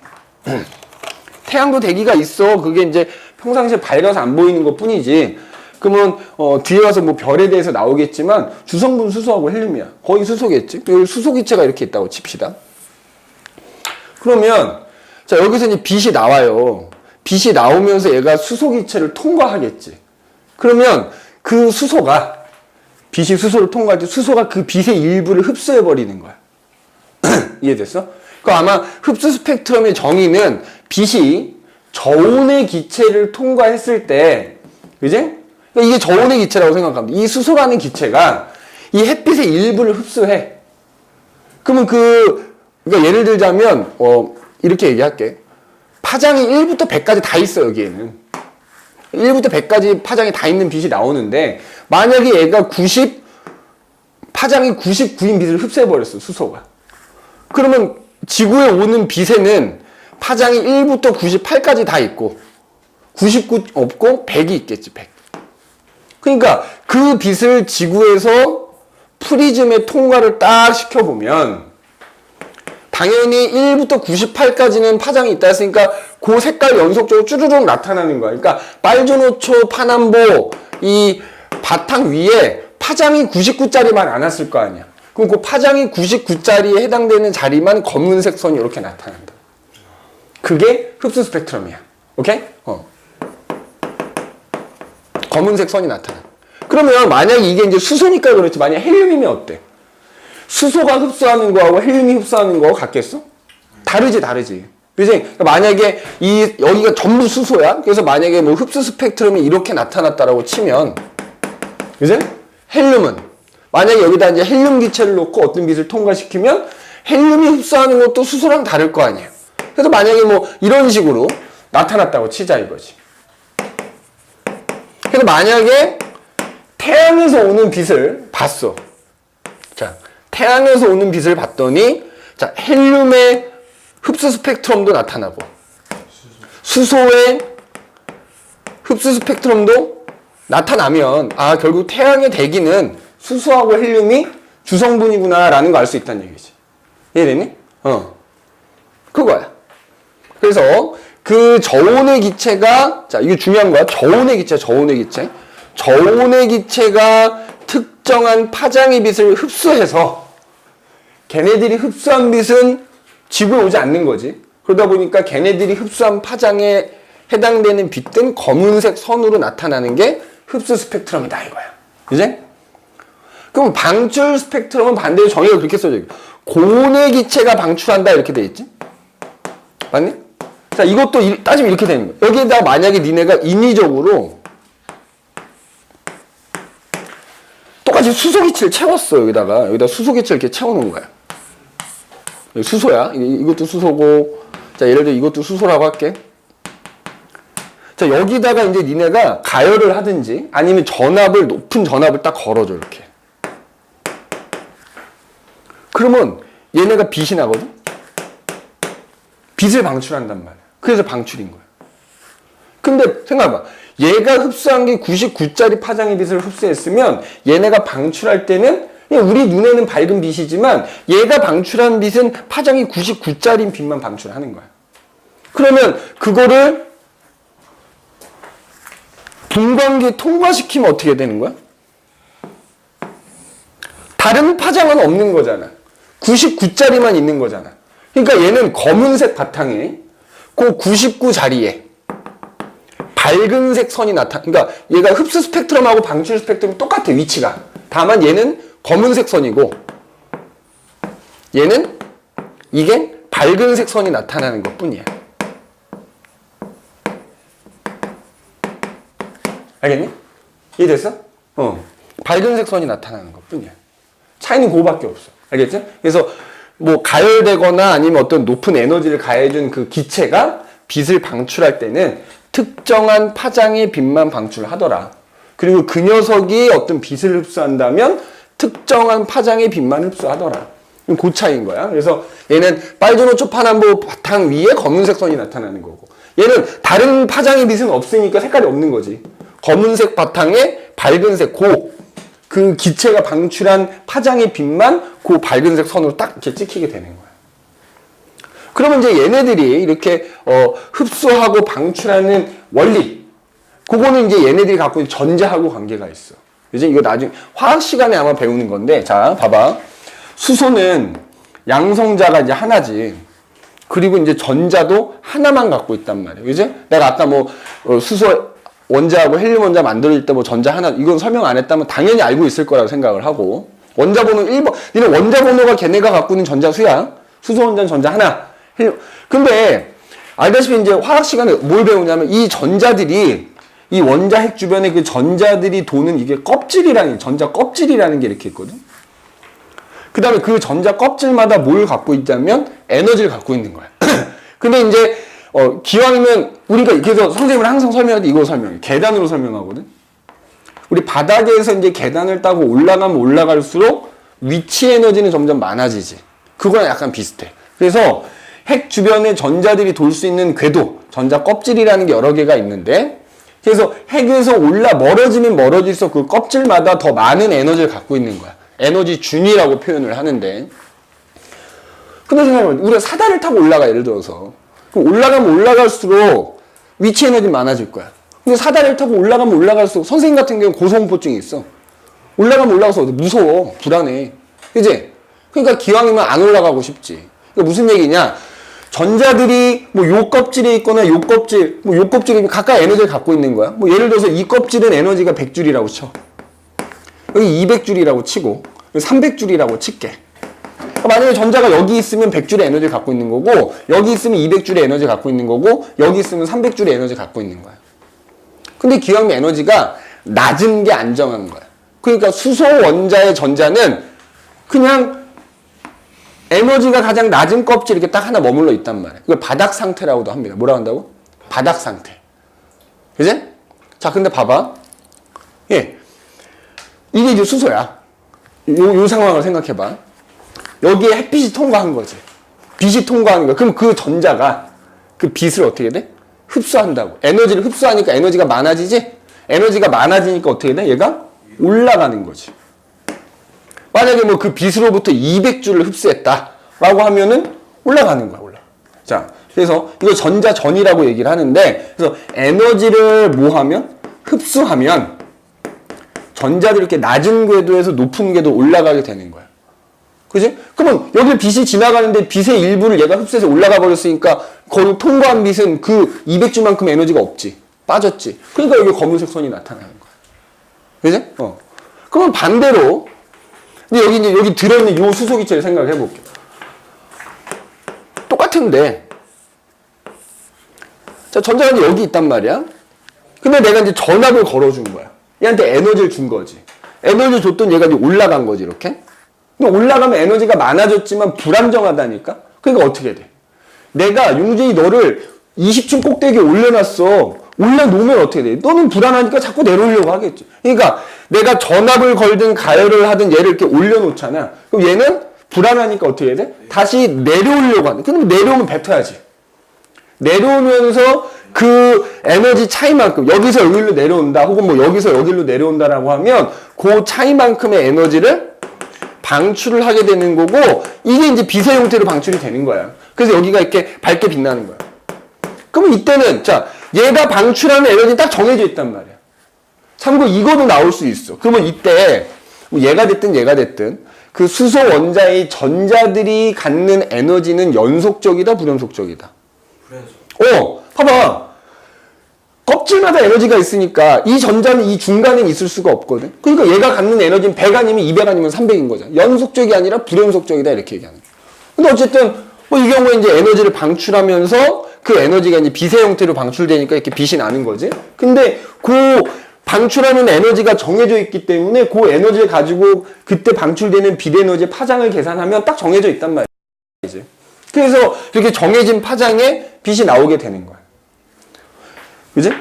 태양도 대기가 있어. 그게 이제 평상시에 밝아서 안 보이는 것 뿐이지. 그러면 뒤에 와서 뭐 별에 대해서 나오겠지만 주성분 수소하고 헬륨이야. 거의 수소겠지. 여기 수소기체가 이렇게 있다고 칩시다. 그러면 자 여기서 이제 빛이 나와요. 빛이 나오면서 얘가 수소기체를 통과하겠지. 그러면 그 수소가 빛이 수소를 통과할 때 수소가 그 빛의 일부를 흡수해 버리는 거야. 이해됐어? 그 아마 흡수 스펙트럼의 정의는 빛이 저온의 기체를 통과했을 때, 그지? 그러니까 이게 저온의 기체라고 생각합니다. 이 수소라는 기체가 이 햇빛의 일부를 흡수해. 그러면 그러니까 예를 들자면 이렇게 얘기할게. 파장이 1부터 100까지 다 있어 여기에는. 1부터 100까지 파장이 다 있는 빛이 나오는데 만약에 얘가 파장이 99인 빛을 흡수해버렸어, 수소가. 그러면 지구에 오는 빛에는 파장이 1부터 98까지 다 있고 99 없고 100이 있겠지, 100. 그러니까 그 빛을 지구에서 프리즘에 통과를 딱 시켜보면 당연히 1부터 98까지는 파장이 있다 했으니까 그 색깔 연속적으로 쭈르륵 나타나는 거야. 그러니까 빨주노초, 파남보 이 바탕 위에 파장이 99짜리만 안 왔을 거 아니야. 그럼 그 파장이 99짜리에 해당되는 자리만 검은색 선이 이렇게 나타난다. 그게 흡수 스펙트럼이야. 오케이? 검은색 선이 나타나. 그러면 만약에 이게 이제 수소니까 그렇지. 만약 헬륨이면 어때? 수소가 흡수하는 거하고 헬륨이 흡수하는 거 같겠어? 다르지. 그지? 그러니까 만약에 여기가 전부 수소야? 그래서 만약에 뭐 흡수 스펙트럼이 이렇게 나타났다라고 치면, 그지? 헬륨은 만약에 여기다 이제 헬륨 기체를 놓고 어떤 빛을 통과시키면 헬륨이 흡수하는 것도 수소랑 다를 거 아니에요. 그래서 만약에 뭐 이런 식으로 나타났다고 치자 이거지. 그래서 만약에 태양에서 오는 빛을 봤어. 자, 태양에서 오는 빛을 봤더니 자, 헬륨의 흡수 스펙트럼도 나타나고 수소의 흡수 스펙트럼도 나타나면 결국 태양의 대기는 수소하고 헬륨이 주성분이구나라는 거 알 수 있다는 얘기지. 이해되니? 그거야. 그래서 그 저온의 기체가 자, 이게 중요한 거야. 저온의 기체가 특정한 파장의 빛을 흡수해서 걔네들이 흡수한 빛은 지구에 오지 않는 거지. 그러다 보니까 걔네들이 흡수한 파장에 해당되는 빛은 검은색 선으로 나타나는 게 흡수 스펙트럼이다 이거야. 이제? 그럼 방출 스펙트럼은 반대로 정의가 그렇게 써져 있고 고온의 기체가 방출한다 이렇게 돼 있지? 맞니? 자, 이것도 따지면 이렇게 되는 거야. 여기에다가 만약에 니네가 인위적으로 똑같이 수소기체를 채웠어. 여기다 수소기체를 이렇게 채워놓은 거야. 수소야. 이것도 수소고. 자, 예를 들어 이것도 수소라고 할게. 자, 여기다가 이제 니네가 가열을 하든지 아니면 높은 전압을 딱 걸어줘, 이렇게. 그러면 얘네가 빛이 나거든? 빛을 방출한단 말이야. 그래서 방출인 거야. 근데 생각해봐. 얘가 흡수한 게 99짜리 파장의 빛을 흡수했으면 얘네가 방출할 때는 그냥 우리 눈에는 밝은 빛이지만 얘가 방출한 빛은 파장이 99짜리 빛만 방출하는 거야. 그러면 그거를 분광기에 통과시키면 어떻게 되는 거야? 다른 파장은 없는 거잖아. 99짜리만 있는 거잖아. 그러니까 얘는 검은색 바탕에 그 99 자리에 밝은색 선이 그러니까 얘가 흡수 스펙트럼하고 방출 스펙트럼 똑같아, 위치가. 다만 얘는 검은색 선이고 얘는 이게 밝은색 선이 나타나는 것 뿐이야. 알겠니? 이해됐어? 밝은색 선이 나타나는 것 뿐이야. 차이는 그거밖에 없어. 알겠지? 그래서 뭐 가열되거나 아니면 어떤 높은 에너지를 가해준 그 기체가 빛을 방출할 때는 특정한 파장의 빛만 방출하더라. 그리고 그 녀석이 어떤 빛을 흡수한다면 특정한 파장의 빛만 흡수하더라. 그 차이인 거야. 그래서 얘는 빨주노초 파남보 바탕 위에 검은색 선이 나타나는 거고, 얘는 다른 파장의 빛은 없으니까 색깔이 없는 거지. 검은색 바탕에 밝은색 그 기체가 방출한 파장의 빛만 그 밝은색 선으로 딱 이렇게 찍히게 되는 거야. 그러면 이제 얘네들이 이렇게 흡수하고 방출하는 원리, 그거는 이제 얘네들이 갖고 있는 전자하고 관계가 있어. 이제 이거 나중에 화학 시간에 아마 배우는 건데, 자 봐봐. 수소는 양성자가 이제 하나지. 그리고 이제 전자도 하나만 갖고 있단 말이야. 그지? 내가 아까 뭐 수소 원자하고 헬륨 원자 만들 때 뭐 전자 하나, 이건 설명 안 했다면 당연히 알고 있을 거라고 생각을 하고, 원자 번호 1번, 니는 원자 번호가 걔네가 갖고 있는 전자 수야. 수소 원자는 전자 하나. 근데 알다시피 이제 화학 시간에 뭘 배우냐면 이 전자들이, 이 원자 핵 주변에 그 전자들이 도는 이게 전자 껍질이라는 게 이렇게 있거든. 그 다음에 그 전자 껍질마다 뭘 갖고 있다면 에너지를 갖고 있는 거야. 근데 이제 기왕이면 우리가, 그래서 선생님은 항상 설명할 때 이거 설명해. 계단으로 설명하거든. 우리 바닥에서 이제 계단을 따고 올라가면 올라갈수록 위치 에너지는 점점 많아지지. 그거랑 약간 비슷해. 그래서 핵 주변에 전자들이 돌 수 있는 궤도, 전자 껍질이라는 게 여러 개가 있는데, 그래서 핵에서 멀어지면 멀어질수록 그 껍질마다 더 많은 에너지를 갖고 있는 거야. 에너지 준이라고 표현을 하는데, 근데 생각해보면 우리가 사다리를 타고 올라가, 예를 들어서. 그럼 올라가면 올라갈수록 위치 에너지 많아질 거야. 근데 사다리를 타고 올라가면 올라갈수록, 선생님 같은 경우는 고소공포증이 있어. 올라가면 올라가서 무서워, 불안해. 그지? 그러니까 기왕이면 안 올라가고 싶지. 그러니까 무슨 얘기냐? 전자들이 뭐 요 껍질에 있거나 요 껍질이 각각 에너지를 갖고 있는 거야. 뭐 예를 들어서 이 껍질은 에너지가 100줄이라고 쳐. 여기 200줄이라고 치고 300줄이라고 칠게. 만약에 전자가 여기 있으면 100줄의 에너지를 갖고 있는 거고, 여기 있으면 200줄의 에너지를 갖고 있는 거고, 여기 있으면 300줄의 에너지를 갖고 있는 거야. 근데 기왕이면 에너지가 낮은 게 안정한 거야. 그러니까 수소 원자의 전자는 그냥 에너지가 가장 낮은 껍질 이렇게 딱 하나 머물러 있단 말이야. 이걸 바닥 상태라고도 합니다. 뭐라고 한다고? 바닥 상태. 그지? 자, 근데 봐봐. 예. 이게 이제 수소야. 요 상황을 생각해봐. 여기에 햇빛이 통과한 거지. 빛이 통과하는 거야. 그럼 그 전자가 그 빛을 어떻게 돼? 흡수한다고. 에너지를 흡수하니까 에너지가 많아지지? 에너지가 많아지니까 어떻게 돼? 얘가 올라가는 거지. 만약에 뭐 그 빛으로부터 200줄을 흡수했다라고 하면은 올라가는 거야, 자, 그래서 이거 전자전이라고 얘기를 하는데, 그래서 에너지를 뭐 하면? 흡수하면 전자들이 이렇게 낮은 궤도에서 높은 궤도 올라가게 되는 거야. 그지? 그러면 여기 빛이 지나가는데 빛의 일부를 얘가 흡수해서 올라가 버렸으니까 거기 통과한 빛은 그 200줄만큼 에너지가 없지. 빠졌지. 그러니까 여기 검은색 선이 나타나는 거야. 그지? 그러면 반대로, 근데 여기 들어있는 요 수소기체를 생각해 볼게. 똑같은데, 자, 전자가 이제 여기 있단 말이야. 근데 내가 이제 전압을 걸어준 거야. 얘한테 에너지를 준 거지. 에너지를 줬더니 얘가 이제 올라간 거지, 이렇게. 근데 올라가면 에너지가 많아졌지만 불안정하다니까? 그러니까 어떻게 돼? 내가 용진이 너를 20층 꼭대기에 올려놨어. 올려놓으면 어떻게 돼? 너는 불안하니까 자꾸 내려오려고 하겠지. 그러니까 내가 전압을 걸든 가열을 하든 얘를 이렇게 올려놓잖아. 그럼 얘는 불안하니까 어떻게 해야 돼? 다시 내려오려고 하는. 그럼 내려오면 뱉어야지. 내려오면서 그 에너지 차이만큼 여기서 여기로 내려온다 혹은 뭐 여기서 여기로 내려온다라고 하면 그 차이만큼의 에너지를 방출을 하게 되는 거고 이게 이제 빛의 형태로 방출이 되는 거야. 그래서 여기가 이렇게 밝게 빛나는 거야. 그러면 이때는 자 얘가 방출하는 에너지는 딱 정해져 있단 말이야. 참고 이거도 나올 수 있어. 그러면 이때 뭐 얘가 됐든 그 수소 원자의 전자들이 갖는 에너지는 연속적이다 불연속적이다. 불연속. 봐봐. 껍질마다 에너지가 있으니까 이 전자는 이 중간에 있을 수가 없거든. 그러니까 얘가 갖는 에너지는 100 아니면 200 아니면 300인 거잖아. 연속적이 아니라 불연속적이다 이렇게 얘기하는 거야. 근데 어쨌든 뭐 이 경우에 이제 에너지를 방출하면서 그 에너지가 이제 빛의 형태로 방출되니까 이렇게 빛이 나는 거지. 근데 그 방출하는 에너지가 정해져 있기 때문에 그 에너지를 가지고 그때 방출되는 빛 에너지의 파장을 계산하면 딱 정해져 있단 말이지. 그래서 이렇게 정해진 파장에 빛이 나오게 되는 거야. 그지?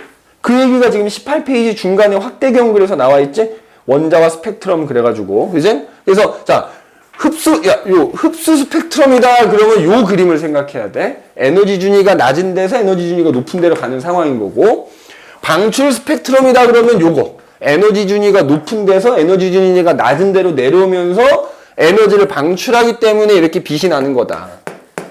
그 얘기가 지금 18페이지 중간에 확대경 그려서 나와 있지? 원자와 스펙트럼 그래가지고. 그지? 그래서, 자, 흡수 스펙트럼이다. 그러면 요 그림을 생각해야 돼. 에너지 준위가 낮은 데서 에너지 준위가 높은 데로 가는 상황인 거고. 방출 스펙트럼이다. 그러면 요거. 에너지 준위가 높은 데서 에너지 준위가 낮은 데로 내려오면서 에너지를 방출하기 때문에 이렇게 빛이 나는 거다.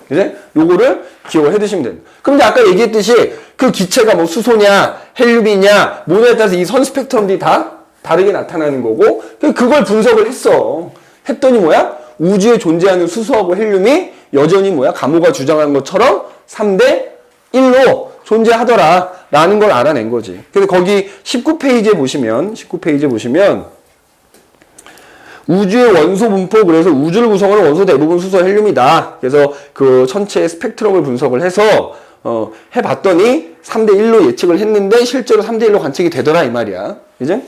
그지? 요거를 기억을 해 두시면 됩니다. 그럼 이제 아까 얘기했듯이 그 기체가 뭐 수소냐, 헬륨이냐, 뭐냐에 따라서 이 선 스펙트럼들이 다 다르게 나타나는 거고, 그걸 분석을 했어. 했더니 뭐야? 우주에 존재하는 수소하고 헬륨이 여전히 뭐야? 가모가 주장한 것처럼 3대 1로 존재하더라. 라는 걸 알아낸 거지. 그래서 거기 19페이지에 보시면, 우주의 원소 분포, 그래서 우주를 구성하는 원소 대부분 수소 헬륨이다. 그래서 그 전체의 스펙트럼을 분석을 해서 해봤더니 3대1로 예측을 했는데 실제로 3대1로 관측이 되더라 이 말이야. 그지?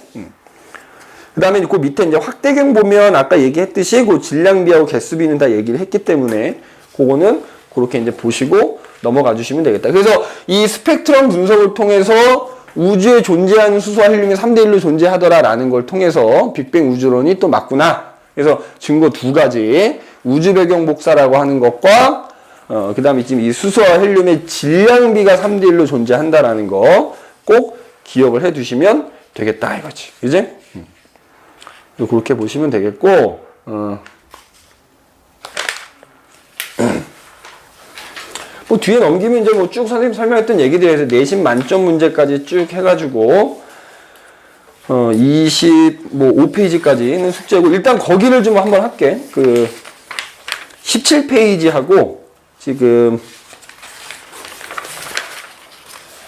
그 다음에 그 밑에 이제 확대경 보면 아까 얘기했듯이 그 질량비하고 개수비는 다 얘기를 했기 때문에 그거는 그렇게 이제 보시고 넘어가 주시면 되겠다. 그래서 이 스펙트럼 분석을 통해서 우주에 존재하는 수소와 헬륨이 3대1로 존재하더라라는 걸 통해서 빅뱅 우주론이 또 맞구나. 그래서 증거 두 가지. 우주 배경 복사라고 하는 것과 그 다음에 지금 이 수소와 헬륨의 질량비가 3대1로 존재한다라는 거 꼭 기억을 해 두시면 되겠다 이거지. 그지? 그렇게 보시면 되겠고, 뭐 뒤에 넘기면 이제 뭐 쭉 선생님 설명했던 얘기들에 대해서 내신 만점 문제까지 쭉 해가지고 25페이지까지는 숙제고 일단 거기를 좀 한번 할게. 그 17페이지하고 지금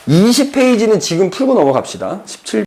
20페이지는 지금 풀고 넘어갑시다. 17